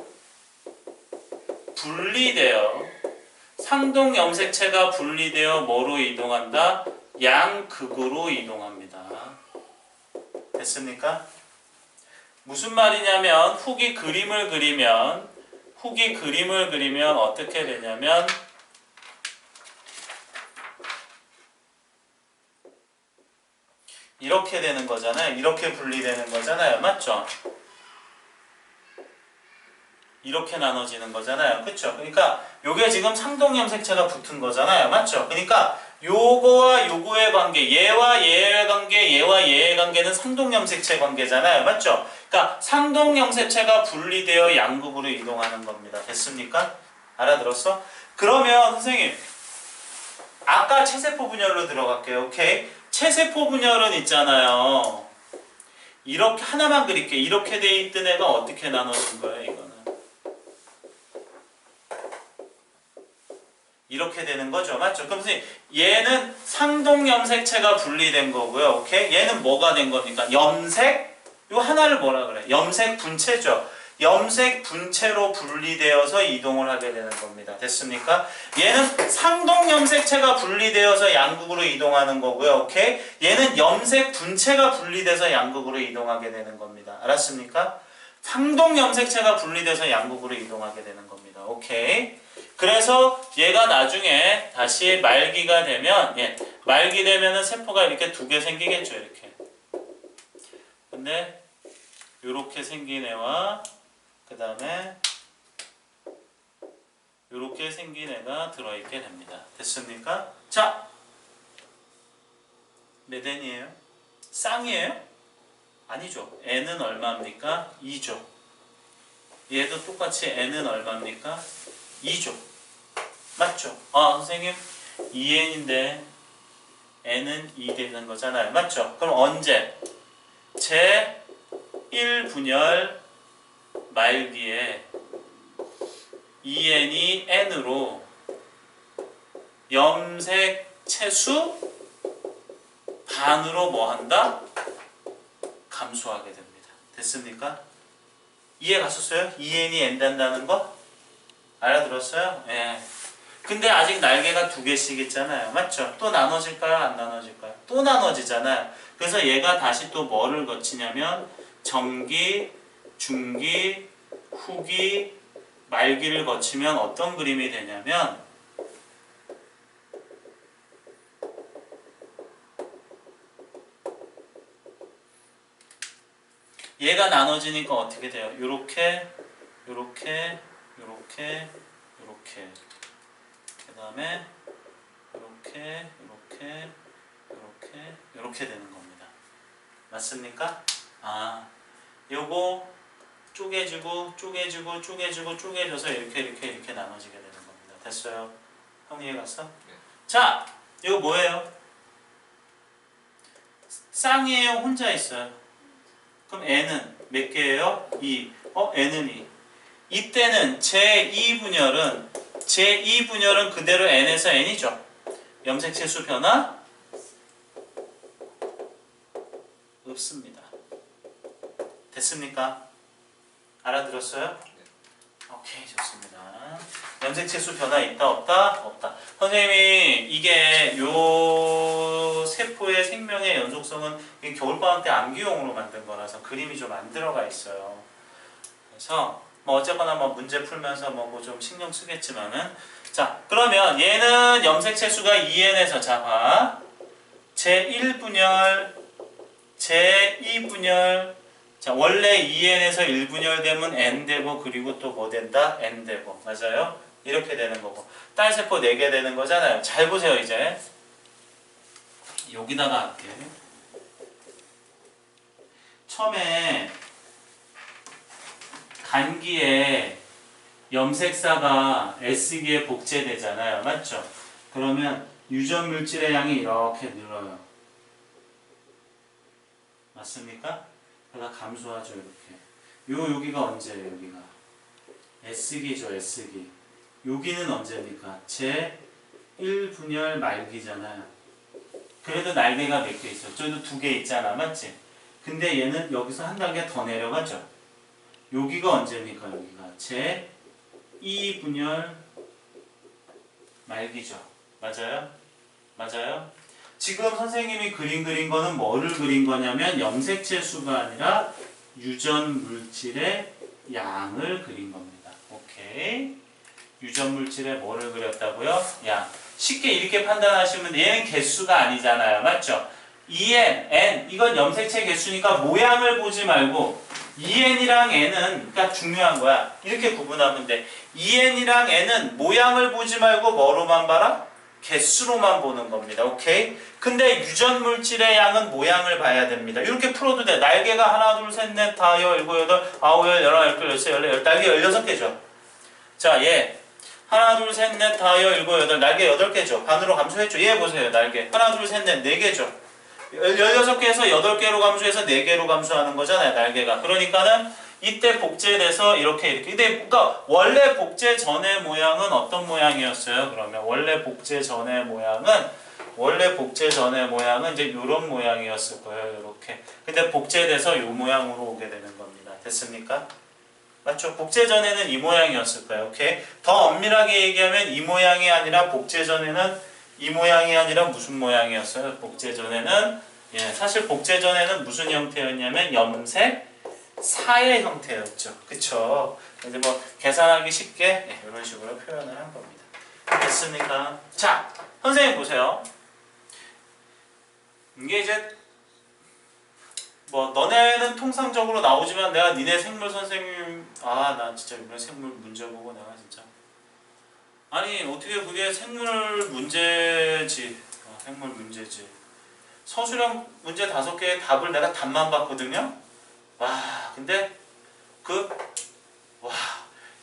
분리되어 뭐로 이동한다? 양극으로 이동합니다. 됐습니까? 무슨 말이냐면 후기 그림을 그리면 어떻게 되냐면 이렇게 되는 거잖아요. 이렇게 분리되는 거잖아요. 맞죠? 이렇게 나눠지는 거잖아요. 그쵸? 그러니까 요게 지금 상동염색체가 붙은 거잖아요. 맞죠? 그러니까 요거와 요거의 관계, 얘와 얘의 관계, 얘와 얘의 관계는 상동염색체 관계잖아요. 맞죠? 그러니까 상동염색체가 분리되어 양극으로 이동하는 겁니다. 됐습니까? 알아들었어? 그러면 선생님 아까 체세포 분열로 들어갈게요. 오케이? 체세포 분열은 있잖아요. 이렇게 하나만 그릴게. 이렇게 돼 있던 애가 어떻게 나눠진 거예요? 이거는 이렇게 되는 거죠. 맞죠? 그럼 선생님, 얘는 상동 염색체가 분리된 거고요. 오케이? 얘는 뭐가 된 겁니까? 염색? 요 하나를 뭐라 그래? 염색 분체죠. 염색 분체로 분리되어서 이동을 하게 되는 겁니다. 됐습니까? 얘는 상동 염색체가 분리되어서 양극으로 이동하는 거고요. 오케이? 얘는 염색 분체가 분리돼서 양극으로 이동하게 되는 겁니다. 알았습니까? 상동 염색체가 분리돼서 양극으로 이동하게 되는 겁니다. 오케이? 그래서 얘가 나중에 다시 말기가 되면, 말기 되면은 세포가 이렇게 두 개 생기겠죠. 이렇게. 근데 요렇게 생긴 애와 그 다음에 요렇게 생긴 애가 들어있게 됩니다. 됐습니까? 자, 몇 n이에요? 쌍이에요? 아니죠. n은 얼마입니까? 2죠. 얘도 똑같이 n은 얼마입니까? 2죠. 맞죠? 선생님 2n인데 n은 2 되는 거잖아요. 맞죠? 그럼 언제? 제 1분열 말기에 2n이 n으로 염색 채수 반으로 뭐 한다? 감소하게 됩니다. 됐습니까? 이해 갔었어요? 2n이 n 된다는 거? 알아들었어요? 예. 근데 아직 날개가 두 개씩 있잖아요. 맞죠? 또 나눠질까요? 안 나눠질까요? 또 나눠지잖아요. 그래서 얘가 다시 또 뭐를 거치냐면 정기, 중기, 후기, 말기를 거치면 어떤 그림이 되냐면 얘가 나눠지니까 어떻게 돼요? 요렇게, 요렇게, 요렇게, 요렇게. 그 다음에 요렇게, 요렇게, 요렇게, 요렇게 되는 겁니다. 맞습니까? 요거 쪼개지고, 쪼개지고, 쪼개지고, 쪼개져서 이렇게, 이렇게, 이렇게 나눠지게 되는 겁니다. 됐어요? 형 이해 갔어? 네. 자, 이거 뭐예요? 쌍이에요? 혼자 있어요? 그럼 n은 몇 개예요? 2. n은 2. 이때는 제2분열은 그대로 n에서 n이죠. 염색체수 변화 없습니다. 됐습니까? 알아들었어요? 오케이, 좋습니다. 염색체수 변화 있다 없다? 없다. 선생님이 이게 요 세포의 생명의 연속성은 겨울방학 때 암기용으로 만든 거라서 그림이 좀 안 들어가 있어요. 그래서 뭐 어쨌거나 뭐 문제 풀면서 뭐 좀 신경 쓰겠지만은, 자, 그러면 얘는 염색체수가 2n에서 자, 제1분열, 제2분열, 자, 원래 2n에서 1분열 되면 n 되고, 그리고 또 뭐 된다? n 되고. 맞아요? 이렇게 되는 거고. 딸세포 4개 되는 거잖아요. 잘 보세요, 이제. 여기다가 할게. 처음에 간기에 염색사가 S기에 복제되잖아요. 맞죠? 그러면 유전 물질의 양이 이렇게 늘어요. 맞습니까? 그러다 감소하죠, 이렇게. 여기가 언제예요, 여기가? S기죠, S기. 여기는 언제입니까? 제1분열 말기잖아요. 그래도 날개가 몇 개 있어? 저도 2개 있잖아, 맞지? 근데 얘는 여기서 한 단계 더 내려가죠? 여기가 언제입니까, 여기가? 제2분열 말기죠. 맞아요? 맞아요? 지금 선생님이 그린 거는 뭐를 그린 거냐면 염색체 수가 아니라 유전 물질의 양을 그린 겁니다. 오케이. 유전 물질의 뭐를 그렸다고요? 양. 쉽게 이렇게 판단하시면 얘는 개수가 아니잖아요. 맞죠? 2n, n 이건 염색체 개수니까 모양을 보지 말고 2n이랑 n은 그러니까 중요한 거야. 이렇게 구분하면 돼. 2n이랑 n은 모양을 보지 말고 뭐로만 봐라? 개수로만 보는 겁니다. 오케이? 근데 유전 물질의 양은 모양을 봐야 됩니다. 이렇게 풀어도 돼. 날개가 하나, 둘, 셋, 넷, 다, 여, 일곱, 여덟, 아홉, 열, 열하나, 열둘, 열세, 열네, 열, 날개 16개죠. 자, 얘. 하나, 둘, 셋, 넷, 다, 여, 일곱, 여덟, 날개 8개죠. 반으로 감소했죠. 얘 보세요, 날개. 하나, 둘, 셋, 넷, 4개죠. 16개에서 8개로 감소해서 4개로 감소하는 거잖아요, 날개가. 그러니까는 이때 복제돼서 이렇게. 근데 그러니까 원래 복제 전의 모양은 어떤 모양이었어요? 그러면 원래 복제 전의 모양은 이제 이런 모양이었을 거예요. 이렇게. 근데 복제돼서 이 모양으로 오게 되는 겁니다. 됐습니까? 맞죠? 복제 전에는 이 모양이었을 거예요. 오케이. 더 엄밀하게 얘기하면 이 모양이 아니라 복제 전에는 이 모양이 아니라 무슨 모양이었어요? 복제 전에는 사실 복제 전에는 무슨 형태였냐면 염색 사의 형태였죠. 그쵸? 이제 뭐 계산하기 쉽게 이런 식으로 표현을 한 겁니다. 됐습니까? 자, 선생님 보세요. 이게 이제 뭐 너네는 통상적으로 나오지만 내가 니네 생물 선생님 난 진짜 이번에 생물 문제 보고 내가 진짜 아니 어떻게 그게 생물 문제지 생물 문제지 서술형 문제 5개의 답을 내가 답만 봤거든요. 와 근데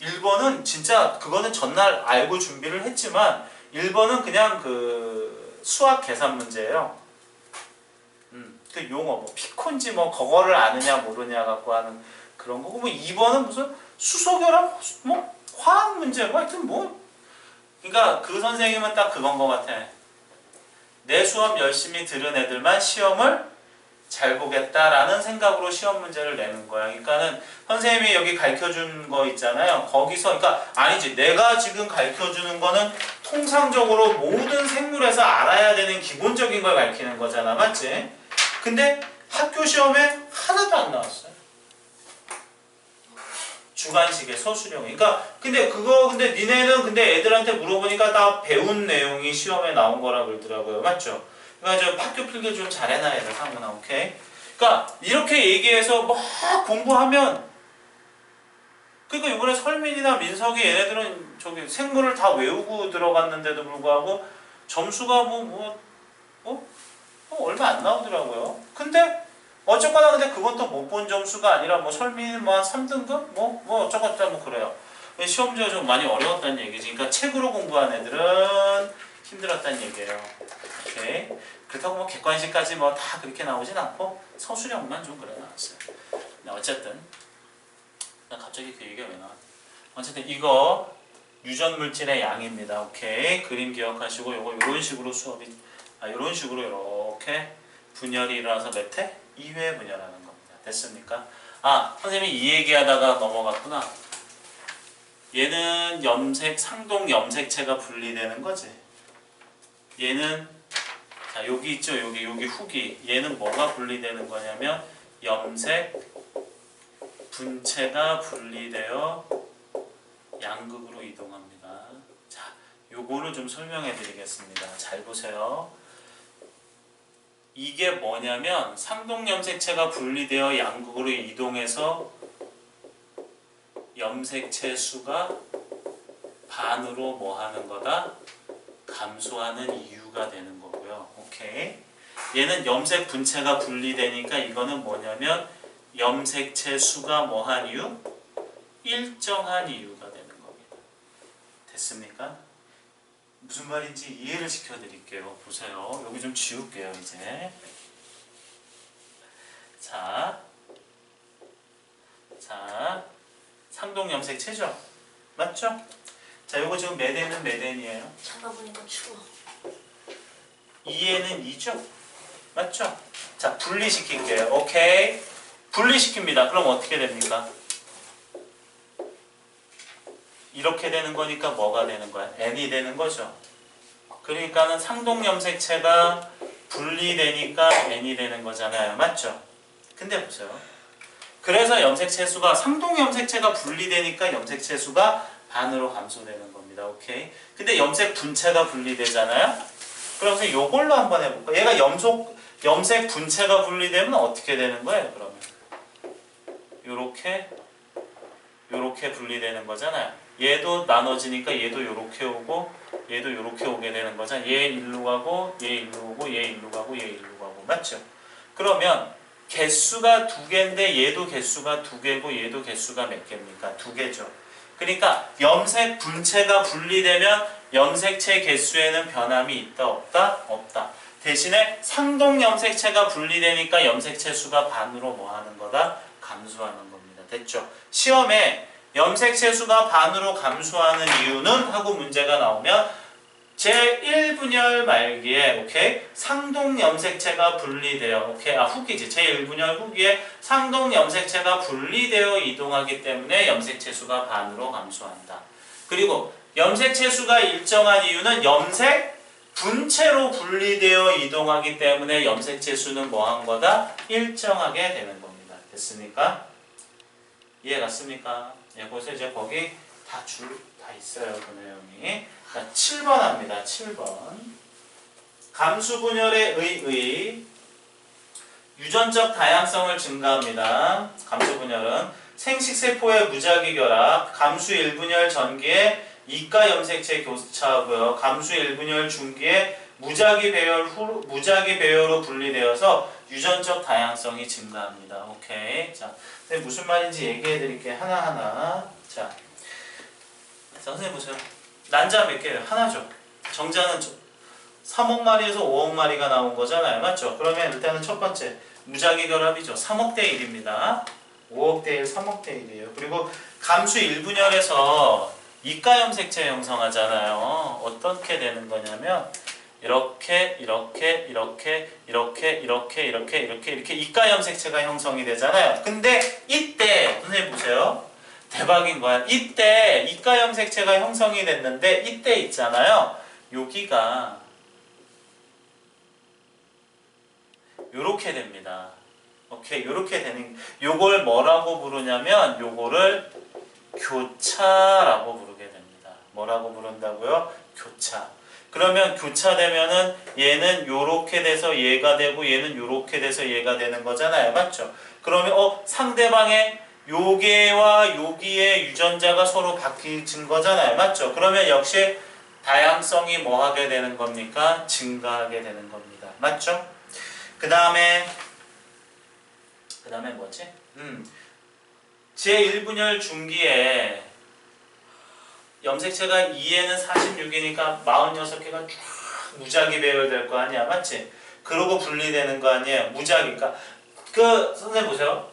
1번은 진짜 그거는 전날 알고 준비를 했지만 1번은 그냥 그 수학 계산 문제예요. 그 용어 뭐 피콘지 뭐 그거를 아느냐 모르냐 갖고 하는 그런 거고 뭐 2번은 무슨 수소결합 뭐 화학 문제 뭐 하여튼 뭐 그러니까 그 선생님은 딱 그건 거 같아. 내 수업 열심히 들은 애들만 시험을 잘 보겠다라는 생각으로 시험 문제를 내는 거야. 그러니까는 선생님이 여기 가르쳐준 거 있잖아요. 거기서 그러니까 아니지 내가 지금 가르쳐주는 거는 통상적으로 모든 생물에서 알아야 되는 기본적인 걸 가르치는 거잖아. 맞지? 근데 학교 시험에 하나도 안 나왔어요. 주관식의 서술형. 그러니까 근데 니네는 근데 애들한테 물어보니까 다 배운 내용이 시험에 나온 거라 그러더라고요. 맞죠? 그러니까 저 학교 필기 좀 잘해놔 애들 상문아. 오케이? 그러니까 이렇게 얘기해서 막 공부하면 그러니까 이번에 설민이나 민석이 얘네들은 저기 생물을 다 외우고 들어갔는데도 불구하고 점수가 얼마 안 나오더라고요. 근데 어쨌거나 근데 그건 또 못 본 점수가 아니라 뭐 설민은 뭐 한 3등급? 뭐 어쩌고저쩌고 뭐 그래요. 시험지가 좀 많이 어려웠다는 얘기지. 그러니까 책으로 공부한 애들은 힘들었다는 얘기예요. 오케이. 그렇다고 뭐 객관식까지 뭐 다 그렇게 나오진 않고 서술형만 좀 그래 나왔어요. 어쨌든 나 갑자기 그 얘기가 왜 나왔지? 어쨌든 이거 유전 물질의 양입니다. 오케이. 그림 기억하시고 요거 이런 식으로 수업이 이런 식으로 이렇게 분열이 일어나서 몇 회? 2회 분열하는 겁니다. 됐습니까? 선생님이 이 얘기하다가 넘어갔구나. 얘는 상동 염색체가 분리되는 거지. 얘는 여기 있죠. 여기 후기. 얘는 뭐가 분리되는 거냐면 염색 분체가 분리되어 양극으로 이동합니다. 자, 요거를 좀 설명해 드리겠습니다. 잘 보세요. 이게 뭐냐면 상동염색체가 분리되어 양극으로 이동해서 염색체 수가 반으로 뭐 하는 거다? 감소하는 이유가 되는 거고요. 오케이. 얘는 염색 분체가 분리되니까 이거는 뭐냐면 염색체 수가 뭐한 이유? 일정한 이유가 되는 겁니다. 됐습니까? 무슨 말인지 이해를 시켜드릴게요. 보세요. 여기 좀 지울게요, 이제. 자, 상동염색체죠? 맞죠? 자, 요거 지금 몇 N은 몇 N이에요? 잡아보니까 추워. 2N은 2죠? 맞죠? 자, 분리시킬게요. 오케이. 분리시킵니다. 그럼 어떻게 됩니까? 이렇게 되는 거니까 뭐가 되는 거야? N이 되는 거죠. 그러니까는 상동염색체가 분리되니까 N이 되는 거잖아요. 맞죠? 근데 보세요. 그래서 염색체 수가 상동염색체가 분리되니까 염색체 수가 반으로 감소되는 겁니다. 오케이? 근데 염색 분체가 분리되잖아요. 그래서 이걸로 한번 해볼까? 얘가 염색 분체가 분리되면 어떻게 되는 거예요? 그러면 요렇게 분리되는 거잖아요. 얘도 나눠지니까 얘도 요렇게 오고 얘도 요렇게 오게 되는 거잖아요. 얘 일로 가고 얘 일로 오고 얘 일로 가고 얘 일로 가고 맞죠? 그러면 개수가 2개인데 얘도 개수가 2개고 얘도 개수가 몇 개입니까? 2개죠. 그러니까 염색 분체가 분리되면 염색체 개수에는 변함이 있다 없다? 없다. 대신에 상동 염색체가 분리되니까 염색체 수가 반으로 뭐 하는 거다? 감소하는 겁니다. 됐죠? 시험에 염색체수가 반으로 감소하는 이유는 하고 문제가 나오면 제1분열 말기에 오케이 상동 염색체가 분리되어 오케이 후기지 제1분열 후기에 상동 염색체가 분리되어 이동하기 때문에 염색체수가 반으로 감소한다. 그리고 염색체수가 일정한 이유는 염색 분체로 분리되어 이동하기 때문에 염색체수는 뭐한 거다? 일정하게 되는 겁니다. 됐습니까? 이해 갔습니까? 예, 그래서 이제 거기 다 있어요. 그 내용이. 자, 7번 합니다. 7번. 감수분열에 의의 유전적 다양성을 증가합니다. 감수분열은 생식세포의 무작위 결합, 감수 1분열 전기에 이가 염색체 교차하고요. 감수 1분열 중기에 무작위 배열로 분리되어서 유전적 다양성이 증가합니다. 오케이. 자, 무슨 말인지 얘기해 드릴게요. 하나하나. 자, 선생님 보세요. 난자 몇 개예요? 하나죠. 정자는 3억 마리에서 5억 마리가 나온 거잖아요. 맞죠? 그러면 일단은 첫 번째 무작위 결합이죠. 3억 대 1입니다. 5억 대 1, 3억 대 1이에요. 그리고 감수 1분열에서 이가 염색체 형성하잖아요. 어떻게 되는 거냐면 이렇게 이가 염색체가 형성이 되잖아요. 근데 이때 선생님 보세요. 대박인 거야. 이때 이가 염색체가 형성이 됐는데 이때 있잖아요. 여기가 요렇게 됩니다. 오케이, 요렇게 되는 요걸 뭐라고 부르냐면 요거를 교차라고 부르게 됩니다. 뭐라고 부른다고요? 교차. 그러면 교차되면은 얘는 요렇게 돼서 얘가 되고 얘는 요렇게 돼서 얘가 되는 거잖아요. 맞죠? 그러면 상대방의 요게와 요기의 유전자가 서로 바뀌진 거잖아요. 맞죠? 그러면 역시 다양성이 뭐 하게 되는 겁니까? 증가하게 되는 겁니다. 맞죠? 그 다음에 뭐지? 제1분열 중기에 염색체가 2에는 46이니까 46개가 쫙 무작위 배열될 거 아니야. 맞지? 그러고 분리되는 거 아니에요. 무작위니까. 선생님 보세요.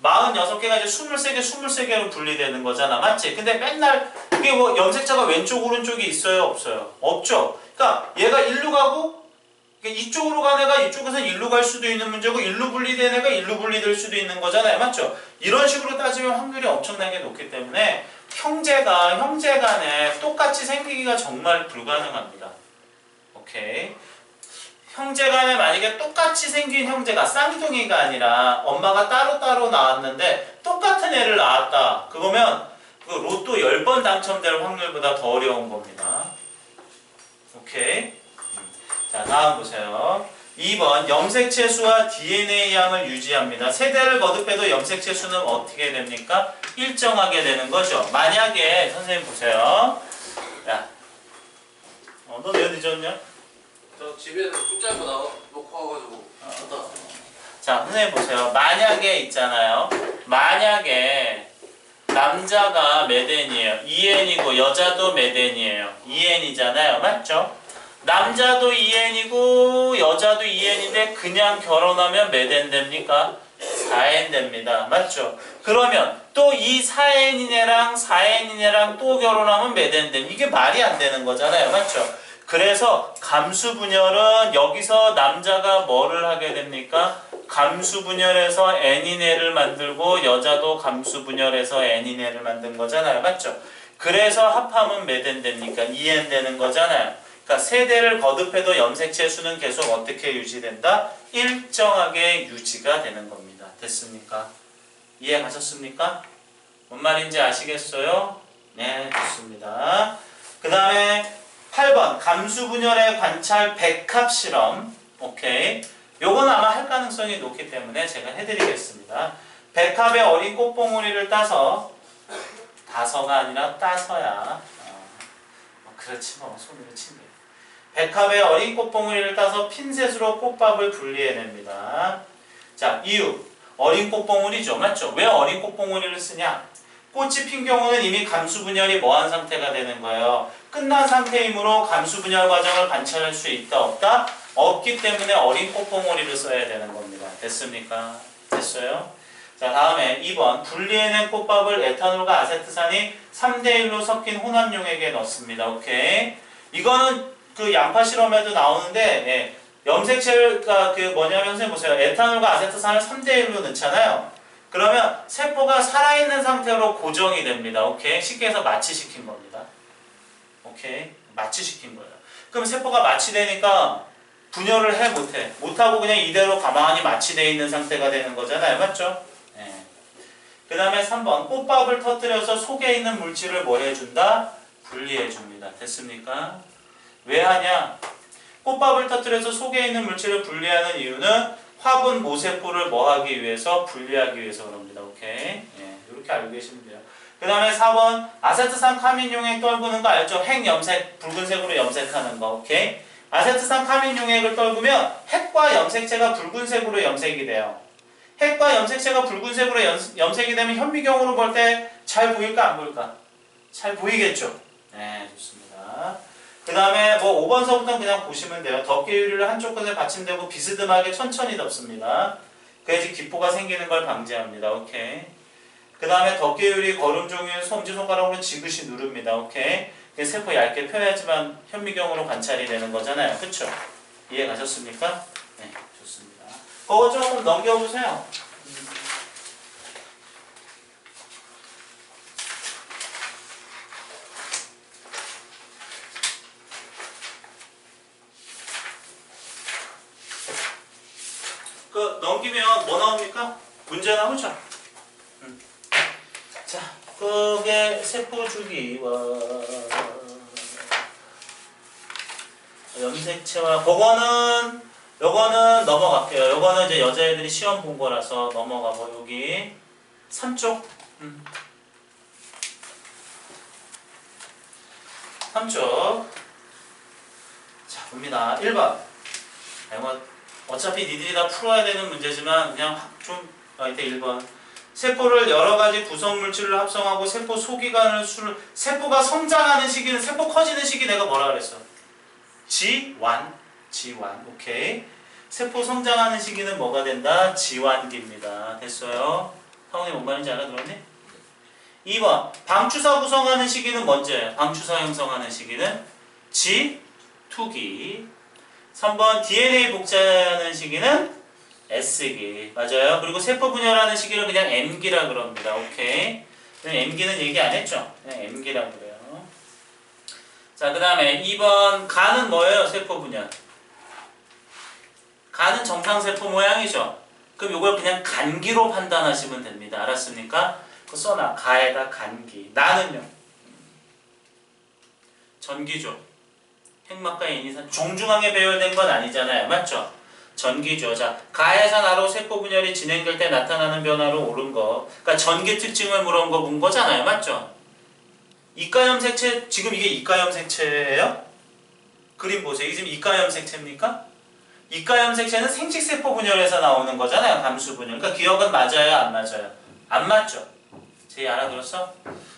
46개가 이제 23개로 분리되는 거잖아. 맞지? 근데 맨날 그게 뭐 염색자가 왼쪽 오른쪽이 있어요? 없어요? 없죠? 그러니까 얘가 일로 가고 이쪽으로 간 애가 이쪽에서 일로 갈 수도 있는 문제고 일로 분리된 애가 일로 분리될 수도 있는 거잖아요. 맞죠? 이런 식으로 따지면 확률이 엄청나게 높기 때문에 형제 간에 똑같이 생기기가 정말 불가능합니다. 오케이. 형제 간에 만약에 똑같이 생긴 형제가 쌍둥이가 아니라 엄마가 따로따로 나왔는데 똑같은 애를 낳았다. 그거면 그 로또 10번 당첨될 확률보다 더 어려운 겁니다. 오케이. 자, 다음 보세요. 2번 염색체 수와 DNA 양을 유지합니다. 세대를 거듭해도 염색체 수는 어떻게 됩니까? 일정하게 되는 거죠. 만약에 선생님 보세요. 야, 너 왜 늦었냐? 저 집에서 쭉 짧고 놓고 와가지고 갔다. 자, 선생님 보세요. 만약에 있잖아요. 만약에 남자가 몇 N이에요? 2N이고 여자도 몇 N이에요? 2N이잖아요. 맞죠? 남자도 2N이고 여자도 2N인데 그냥 결혼하면 몇 N 됩니까? 4N 됩니다. 맞죠? 그러면 또 이 4N인 애랑 4N인 애랑 또 결혼하면 몇 N 됩니까? 이게 말이 안 되는 거잖아요. 맞죠? 그래서 감수분열은 여기서 남자가 뭐를 하게 됩니까? 감수분열에서 N인 애를 만들고 여자도 감수분열에서 N인 애를 만든 거잖아요. 맞죠? 그래서 합하면 몇 N 됩니까? 2N 되는 거잖아요. 그러니까 세대를 거듭해도 염색체 수는 계속 어떻게 유지된다? 일정하게 유지가 되는 겁니다. 됐습니까? 이해 가셨습니까? 뭔 말인지 아시겠어요? 네, 좋습니다. 그 다음에 8번 감수분열의 관찰 백합 실험. 오케이. 요건 아마 할 가능성이 높기 때문에 제가 해드리겠습니다. 백합의 어린 꽃봉오리를 따서 다서가 아니라 따서야. 그렇지 뭐 손으로 치면. 백합의 어린 꽃봉오리를 따서 핀셋으로 꽃밥을 분리해냅니다. 자, 이유. 어린 꽃봉오리죠. 맞죠? 왜 어린 꽃봉오리를 쓰냐? 꽃이 핀 경우는 이미 감수분열이 뭐한 상태가 되는 거예요? 끝난 상태이므로 감수분열 과정을 관찰할 수 있다 없다? 없기 때문에 어린 꽃봉오리를 써야 되는 겁니다. 됐습니까? 됐어요? 자, 다음에 2번. 분리해낸 꽃밥을 에탄올과 아세트산이 3대1로 섞인 혼합용액에 넣습니다. 오케이. 이거는 그 양파 실험에도 나오는데, 예, 염색체가 그 뭐냐면, 선생님 보세요. 에탄올과 아세트산을 3대1로 넣잖아요. 그러면 세포가 살아있는 상태로 고정이 됩니다. 오케이. 쉽게 해서 마취시킨 겁니다. 오케이. 마취시킨 거예요. 그럼 세포가 마취되니까 분열을 해 못해. 못하고 그냥 이대로 가만히 마취되어 있는 상태가 되는 거잖아요. 맞죠? 네. 그 다음에 3번. 꽃밥을 터뜨려서 속에 있는 물질을 뭐 해준다? 분리해줍니다. 됐습니까? 왜 하냐? 꽃밥을 터뜨려서 속에 있는 물질을 분리하는 이유는 화분 모세포를 뭐 하기 위해서? 분리하기 위해서 그럽니다. 오케이? 예, 이렇게 알고 계시면 돼요. 그 다음에 4번. 아세트산 카민용액 떨구는 거 알죠? 핵 염색, 붉은색으로 염색하는 거. 오케이? 아세트산 카민용액을 떨구면 핵과 염색체가 붉은색으로 염색이 돼요. 핵과 염색체가 붉은색으로 염색이 되면 현미경으로 볼 때 잘 보일까 안 보일까? 잘 보이겠죠? 네, 좋습니다. 그 다음에 뭐 5번서부터 그냥 보시면 돼요. 덮개유리를 한쪽 끝에 받침대고 비스듬하게 천천히 덮습니다. 그래야지 기포가 생기는 걸 방지합니다. 오케이. 그 다음에 덮개유리 거름 종이를 엄지손가락으로 지그시 누릅니다. 오케이. 세포 얇게 펴야지만 현미경으로 관찰이 되는 거잖아요. 그쵸? 이해 가셨습니까? 네, 좋습니다. 그거 좀 넘겨보세요. 그 넘기면 뭐 나옵니까? 문제 나오죠? 자, 그게 세포 주기와 염색체와 요거는 넘어갈게요. 요거는 이제 여자애들이 시험 본 거라서 넘어가고 여기 3쪽 3쪽 자 봅니다. 1번 어차피 니들이 다 풀어야 되는 문제지만 그냥 이때 1번 세포를 여러가지 구성물질을 합성하고 세포 소기관을 세포가 성장하는 시기는 세포 커지는 시기 내가 뭐라 그랬어? 지완 오케이. 세포 성장하는 시기는 뭐가 된다? 지완기입니다. 됐어요? 상훈이 뭔 말인지 알아들었니? 2번 방추사 구성하는 시기는 뭔지? 방추사 형성하는 시기는 G2기. 3번 DNA 복제하는 시기는 S기. 맞아요. 그리고 세포 분열하는 시기를 그냥 M기라 그럽니다. 오케이. M기는 얘기 안 했죠? 그냥 M기라 그래요. 자, 그 다음에 2번 간은 뭐예요? 세포 분열. 간은 정상세포 모양이죠. 그럼 이걸 그냥 간기로 판단하시면 됩니다. 알았습니까? 그거 써놔. 가에다 간기. 나는요? 전기죠. 핵막과 인이산 종중항에 배열된 건 아니잖아요. 맞죠? 전기죠. 자, 가에서 나로 세포 분열이 진행될 때 나타나는 변화로 옳은 거. 그러니까 전기 특징을 물은 거잖아요. 맞죠? 이가염색체, 지금 이게 이가염색체예요? 그림 보세요. 이게 지금 이가염색체입니까? 이가염색체는 생식세포 분열에서 나오는 거잖아요. 감수분열. 그러니까 기억은 맞아요? 안 맞아요? 안 맞죠? 제이 알아들었어?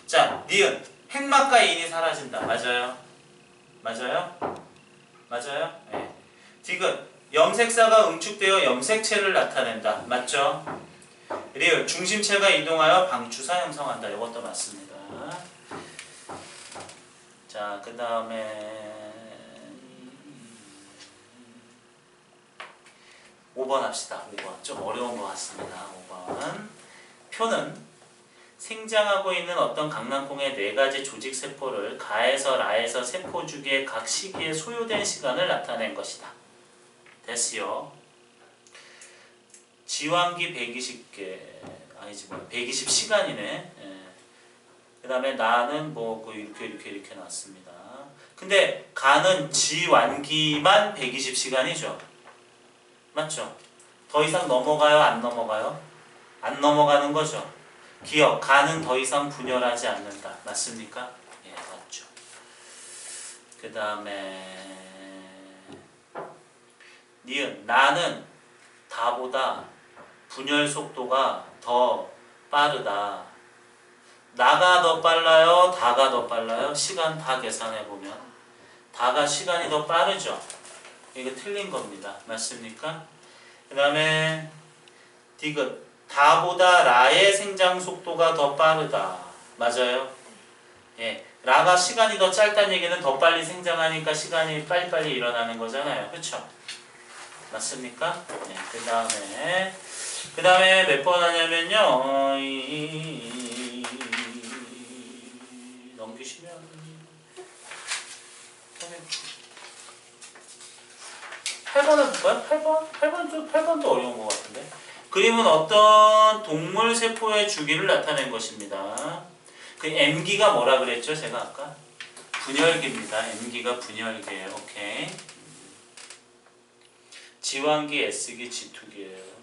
자, 니은. 핵막과 인이 사라진다. 맞아요? 맞아요? 맞아요? 네. 디귿. 염색사가 응축되어 염색체를 나타낸다. 맞죠? 리을. 중심체가 이동하여 방추사 형성한다. 이것도 맞습니다. 자, 그 다음에 5번 합시다. 5번. 좀 어려운 것 같습니다. 5번. 표는 생장하고 있는 어떤 강낭콩의 4가지 조직세포를 가에서 라에서 세포 주기의 각 시기에 소요된 시간을 나타낸 것이다. 됐어요. 지완기 120개 아니지 뭐야 120시간이네. 예. 그 다음에 나는 뭐 이렇게 나왔습니다. 근데 간은 지완기만 120시간이죠. 맞죠? 더 이상 넘어가요? 안 넘어가요? 안 넘어가는 거죠. 기억, 간은 더 이상 분열하지 않는다. 맞습니까? 예, 맞죠. 그 다음에 니은, 나는 다보다 분열 속도가 더 빠르다. 나가 더 빨라요? 다가 더 빨라요? 시간 다 계산해보면 다가 시간이 더 빠르죠. 이거 틀린 겁니다. 맞습니까? 그 다음에 디귿, 다보다 라의 생장 속도가 더 빠르다. 맞아요? 예. 라가 시간이 더 짧다는 얘기는 더 빨리 생장하니까 시간이 빨리빨리 일어나는 거잖아요. 그쵸? 맞습니까? 네. 그 다음에 몇 번 하냐면요. 넘기시면 8번을 볼까요? 8번도 어려운 것 같은데. 그림은 어떤 동물 세포의 주기를 나타낸 것입니다. 그 M기가 뭐라 그랬죠? 제가 아까? 분열기입니다. M기가 분열기예요. 오케이. 지환기, S기, G2기예요.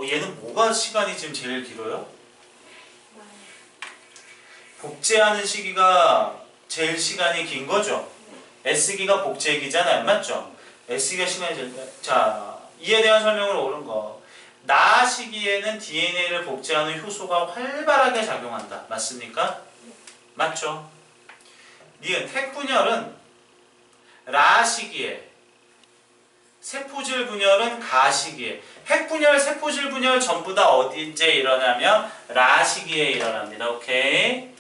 얘는 뭐가 시간이 지금 제일 길어요? 복제하는 시기가 제일 시간이 긴 거죠? S기가 복제기잖아요. 맞죠? S기가 시간이 제일... 자, 이에 대한 설명을 옳은 거. 나 시기에는 DNA를 복제하는 효소가 활발하게 작용한다. 맞습니까? 맞죠? 니은 핵분열은 라 시기에, 세포질 분열은 가 시기에. 핵분열, 세포질 분열 전부 다 어디에 일어나면 라 시기에 일어납니다. 오케이?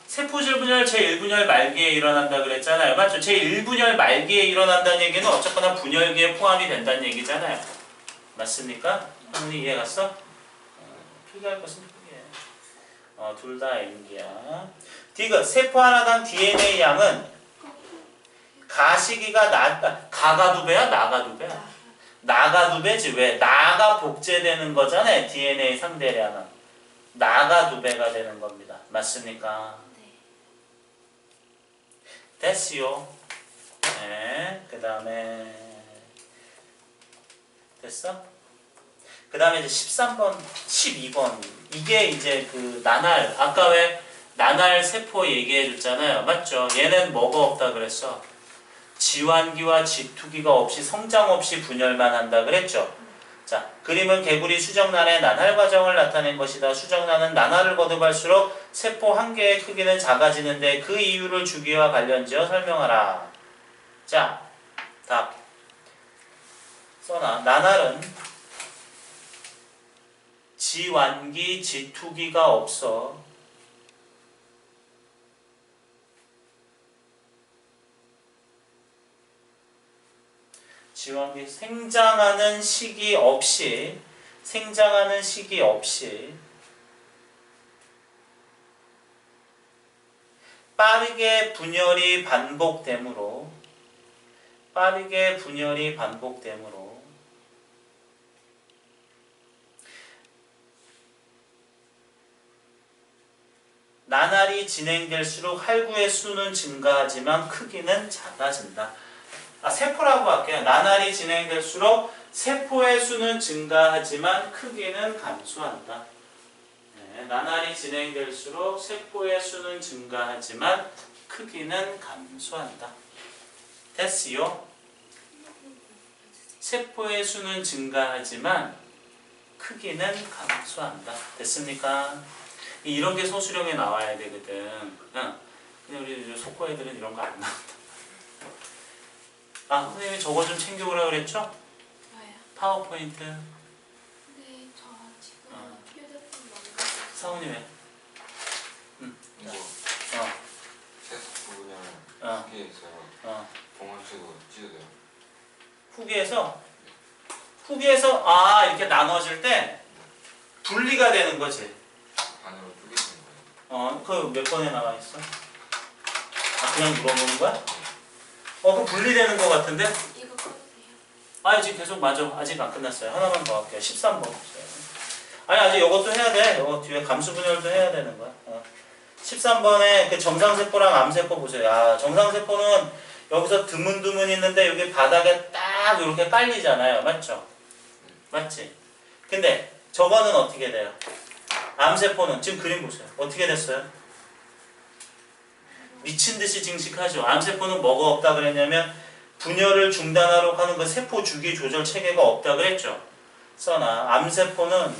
세포질 분열 제1분열 말기에 일어난다 그랬잖아요. 맞죠? 제1분열 말기에 일어난다는 얘기는 어쨌거나 분열기에 포함이 된다는 얘기잖아요. 맞습니까? 형님 이해 갔어? 필기할 것은 필기해. 둘 다 M기야. 디귿 세포 하나당 DNA 양은 가시기가 가가 두 배야? 나가 두 배야? 나가 두 배지. 왜? 나가 복제되는 거잖아요. DNA 상대량은. 나가 두 배가 되는 겁니다. 맞습니까? 됐어요. 네. 그 다음에 됐어? 그 다음에 이제 13번, 12번. 이게 이제 그 나날. 아까 왜 나날 세포 얘기해 줬잖아요. 맞죠? 얘는 뭐가 없다 그랬어? 지환기와 G2기가 없이 성장 없이 분열만 한다 그랬죠? 자, 그림은 개구리 수정란의 나날 과정을 나타낸 것이다. 수정란은 나날을 거듭할수록 세포 한 개의 크기는 작아지는데 그 이유를 주기와 관련지어 설명하라. 자, 답. 써놔. 나날은 지환기, G2기가 없어. 지환기 생장하는 시기 없이 빠르게 분열이 반복되므로 나날이 진행될수록 할구의 수는 증가하지만 크기는 작아진다. 세포라고 할게요. 나날이 진행될수록 세포의 수는 증가하지만 크기는 감소한다. 네, 나날이 진행될수록 세포의 수는 증가하지만 크기는 감소한다. 됐어요? 세포의 수는 증가하지만 크기는 감소한다. 됐습니까? 이런 게 소수령에 나와야 되거든. 근데 우리 속고 애들은 이런 거 안 나온다. 선생님이 저거 좀 챙겨오라고 그랬죠? 뭐예요? 파워포인트. 근데 저 지금 휴대폰 망가졌어요. 사원이 왜? 이거 세트 그냥 후기에서 동원식으로 찢어져요. 후기에서 이렇게 나눠질 때 분리가 되는 거지. 반으로 쪼개지는 거예요. 그 몇 번에 나와 있어? 그냥 물어보는 거야? 그럼 분리되는 거 같은데? 이거 꺼도 돼요? 지금 계속 맞아. 아직 안 끝났어요. 하나만 더 할게요. 13번. 아직 이것도 해야 돼. 이거 뒤에 감수 분열도 해야 되는 거야. 13번에 그 정상세포랑 암세포 보세요. 정상세포는 여기서 드문드문 있는데 여기 바닥에 딱 이렇게 깔리잖아요. 맞죠? 맞지? 근데 저거는 어떻게 돼요? 암세포는 지금 그림 보세요. 어떻게 됐어요? 미친듯이 증식하죠. 암세포는 뭐가 없다 그랬냐면 분열을 중단하려고 하는 그 세포 주기 조절 체계가 없다 그랬죠. 써나 암세포는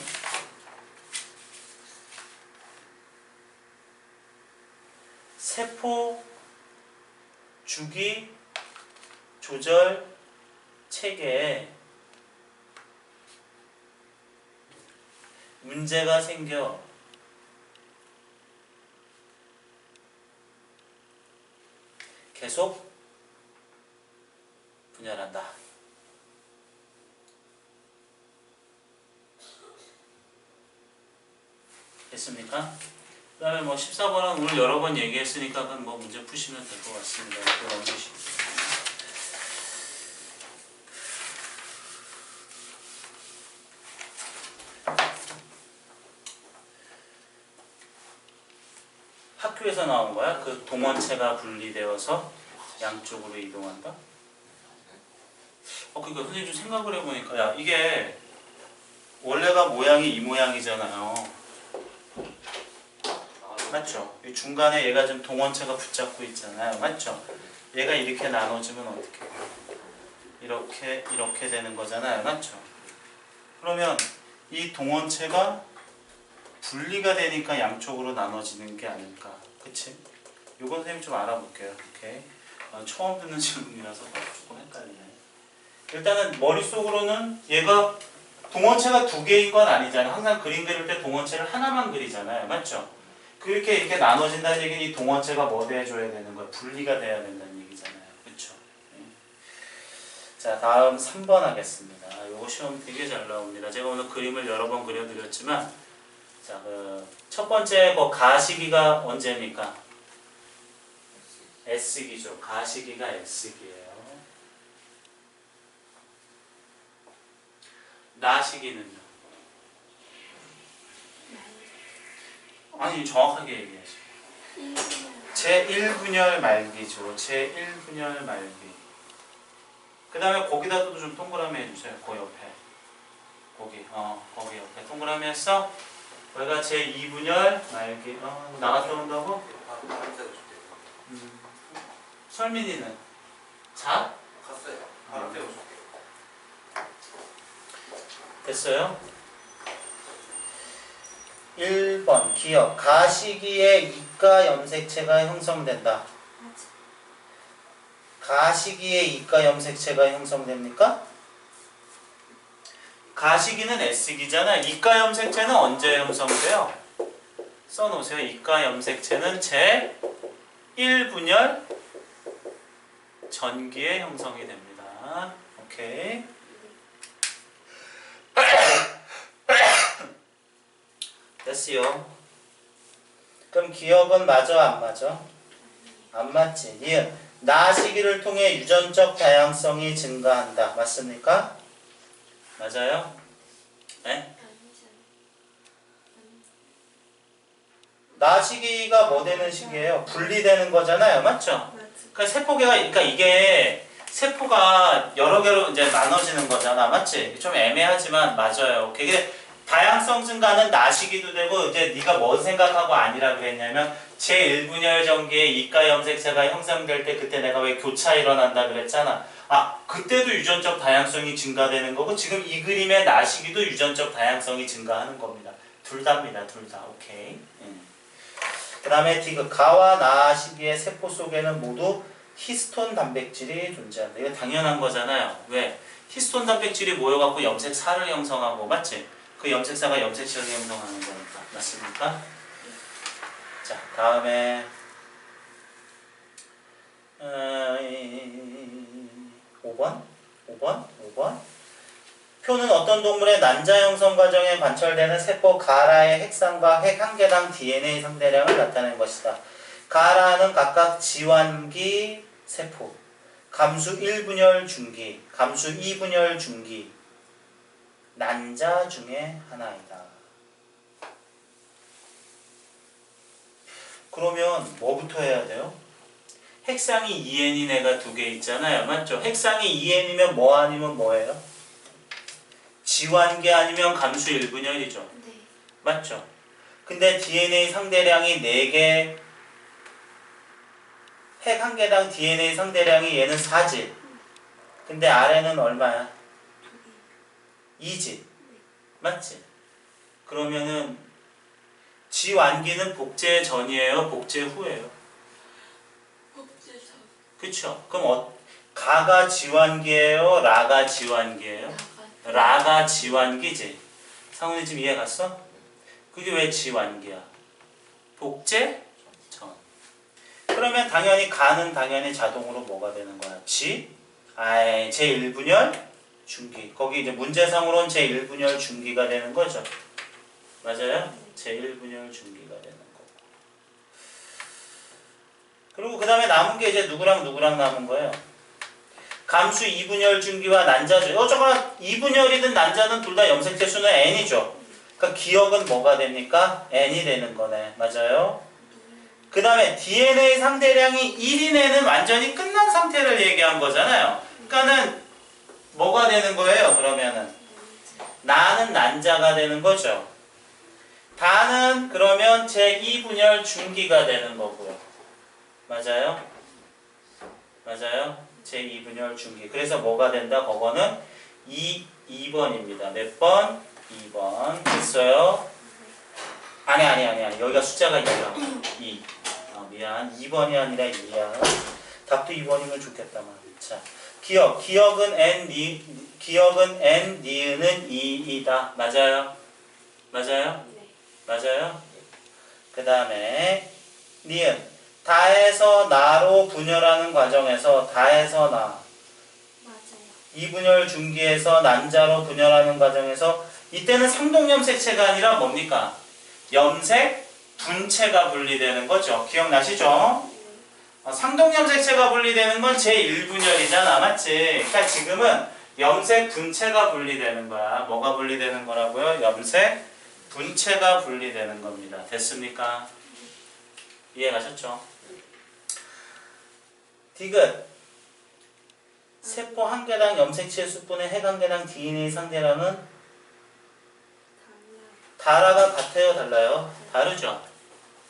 세포 주기 조절 체계에 문제가 생겨. 계속 분열한다. 됐습니까? 그 다음에 뭐 14번은 오늘 여러 번 얘기했으니까 그건 뭐 문제 푸시면 될 것 같습니다. 이거 넘기시고. 학교에서 나온 거야? 그 동원체가 분리되어서 양쪽으로 이동한다? 그러니까 선생님 좀 생각을 해보니까 야 이게 원래가 모양이 이 모양이잖아요. 맞죠? 이 중간에 얘가 좀 동원체가 붙잡고 있잖아요. 맞죠? 얘가 이렇게 나눠지면 어떻게 돼요? 이렇게 되는 거잖아요. 맞죠? 그러면 이 동원체가 분리가 되니까 양쪽으로 나눠지는 게 아닐까. 그치? 요건 선생님 좀 알아볼게요. 오케이. 처음 듣는 질문이라서 조금 헷갈리네. 일단은 머릿속으로는 얘가 동원체가 두 개인 건 아니잖아요. 항상 그림 그릴 때 동원체를 하나만 그리잖아요. 맞죠? 그렇게 이렇게 나눠진다는 얘기는 이 동원체가 뭐 돼줘야 되는 거야? 분리가 돼야 된다는 얘기잖아요. 그쵸? 네. 자, 다음 3번 하겠습니다. 요거 시험 되게 잘 나옵니다. 제가 오늘 그림을 여러 번 그려드렸지만 자, 첫 번째 가시기가 언제입니까? S기죠. 가시기가 S기예요. 나시기는요? 아니 정확하게 얘기하죠. 제1분열 말기죠. 제1분열 말기. 그 다음에 거기다 좀 동그라미 해주세요. 그 옆에. 거기 옆에 동그라미 했어? 거기가 제2분열 말기. 나갔다 온다고? 설민이는? 자? 갔어요. 아. 태워줄게. 됐어요? 1번 기억. 가시기에 이가 염색체가 형성된다. 가시기에 이가 염색체가 형성됩니까? 가시기는 S기잖아. 이가 염색체는 언제 형성돼요? 써놓으세요. 이가 염색체는 제1분열 전기에 형성이 됩니다. 오케이. 됐어요. 그럼 기억은 맞아 안 맞아? 안 맞지. 니은 나시기를 통해 유전적 다양성이 증가한다. 맞습니까? 맞아요? 네? 나시기가 뭐 되는 시기예요? 분리되는 거잖아요. 맞죠? 그러니까 그러니까 이게 세포가 여러 개로 이제 나눠지는 거잖아. 맞지? 좀 애매하지만 맞아요. 이게 다양성 증가는 나시기도 되고 이제 네가 뭐 생각하고 아니라 그랬냐면 제1분열 전기에 이가 염색체가 형성될 때 그때 내가 왜 교차 일어난다 그랬잖아. 그때도 유전적 다양성이 증가되는 거고 지금 이 그림의 나시기도 유전적 다양성이 증가하는 겁니다. 둘 다입니다. 둘 다. 오케이. 그 다음에 디귿 가와 나시기의 세포 속에는 모두 히스톤 단백질이 존재한다. 이거 당연한 거잖아요. 왜? 히스톤 단백질이 모여갖고 염색사를 형성하고 맞지? 그 염색사가 염색체를 형성하는 거니까. 맞습니까? 자, 다음에 5번 표는 어떤 동물의 난자 형성 과정에 관철되는 세포 가라의 핵상과 핵 한 개당 DNA 상대량을 나타낸 것이다. 가라는 각각 지완기 세포, 감수 1분열 중기, 감수 2분열 중기, 난자 중에 하나이다. 그러면 뭐부터 해야 돼요? 핵상이 2n인 애가 두 개 있잖아요. 맞죠? 핵상이 2n이면 뭐 아니면 뭐예요? 지완기 아니면 감수 1분열이죠. 네. 맞죠? 근데 DNA 상대량이 4개, 핵 한 개당 DNA 상대량이 얘는 4지. 근데 아래는 얼마야? 2지. 맞지? 그러면은 지완기는 복제 전이에요? 복제 후예요? 복제전. 그쵸? 그럼 가가 지완기예요? 라가 지완기예요? 라가 지완기지? 상훈이 지금 이해 갔어? 그게 왜 지완기야? 복제 전. 그러면 당연히 가는 당연히 자동으로 뭐가 되는 거야? 제1분열 중기. 거기 이제 문제상으로는 제1분열 중기가 되는 거죠. 맞아요? 제1분열 중기가 되는 거고. 그리고 그 다음에 남은 게 이제 누구랑 남은 거예요? 감수 2분열 중기와 난자죠. 어쩌거나 2분열이든 난자든 둘 다 염색체수는 n이죠. 그러니까 기억은 뭐가 됩니까? n이 되는 거네. 맞아요? 그 다음에 DNA 상대량이 1인 애는 완전히 끝난 상태를 얘기한 거잖아요. 그러니까는 뭐가 되는 거예요? 그러면은 나는 난자가 되는 거죠. 다는 그러면 제2분열 중기가 되는 거고요. 맞아요? 맞아요? 제2분열 중기. 그래서 뭐가 된다? 그거는 2번입니다. 몇 번? 2번. 됐어요? 아니. 여기가 숫자가 2야. 2. 미안. 2번이 아니라 2야. 답도 2번이면 좋겠다만. 자, 기억은 n, 니은은 2이다. 맞아요? 맞아요? 네. 맞아요? 그 다음에 니은. 다에서 나로 분열하는 과정에서 다에서 나. 맞아요. 2분열 중기에서 난자로 분열하는 과정에서 이때는 상동염색체가 아니라 뭡니까? 염색 분체가 분리되는 거죠. 기억나시죠? 상동염색체가 분리되는 건 제1분열이잖아. 맞지? 그러니까 지금은 염색 분체가 분리되는 거야. 뭐가 분리되는 거라고요? 염색 분체가 분리되는 겁니다. 됐습니까? 이해 가셨죠? 디귿. 세포 한 개당 염색체 수분의 핵 한 개당 DNA 상대량은 다라가 같아요, 달라요? 다르죠?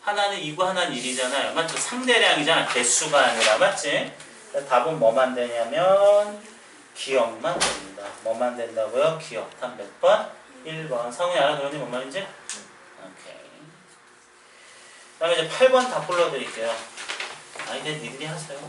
하나는 2고 하나는 1이잖아요. 맞죠? 상대량이잖아. 개수가 아니라. 맞지? 답은 뭐만 되냐면 기억만 됩니다. 뭐만 된다고요? 기억. 답 몇 번? 1번. 상훈이 알아들었니? 뭔 말인지? 오케이. 그 다음에 이제 8번 답 불러드릴게요. 아니, 근데 니들이 하세요.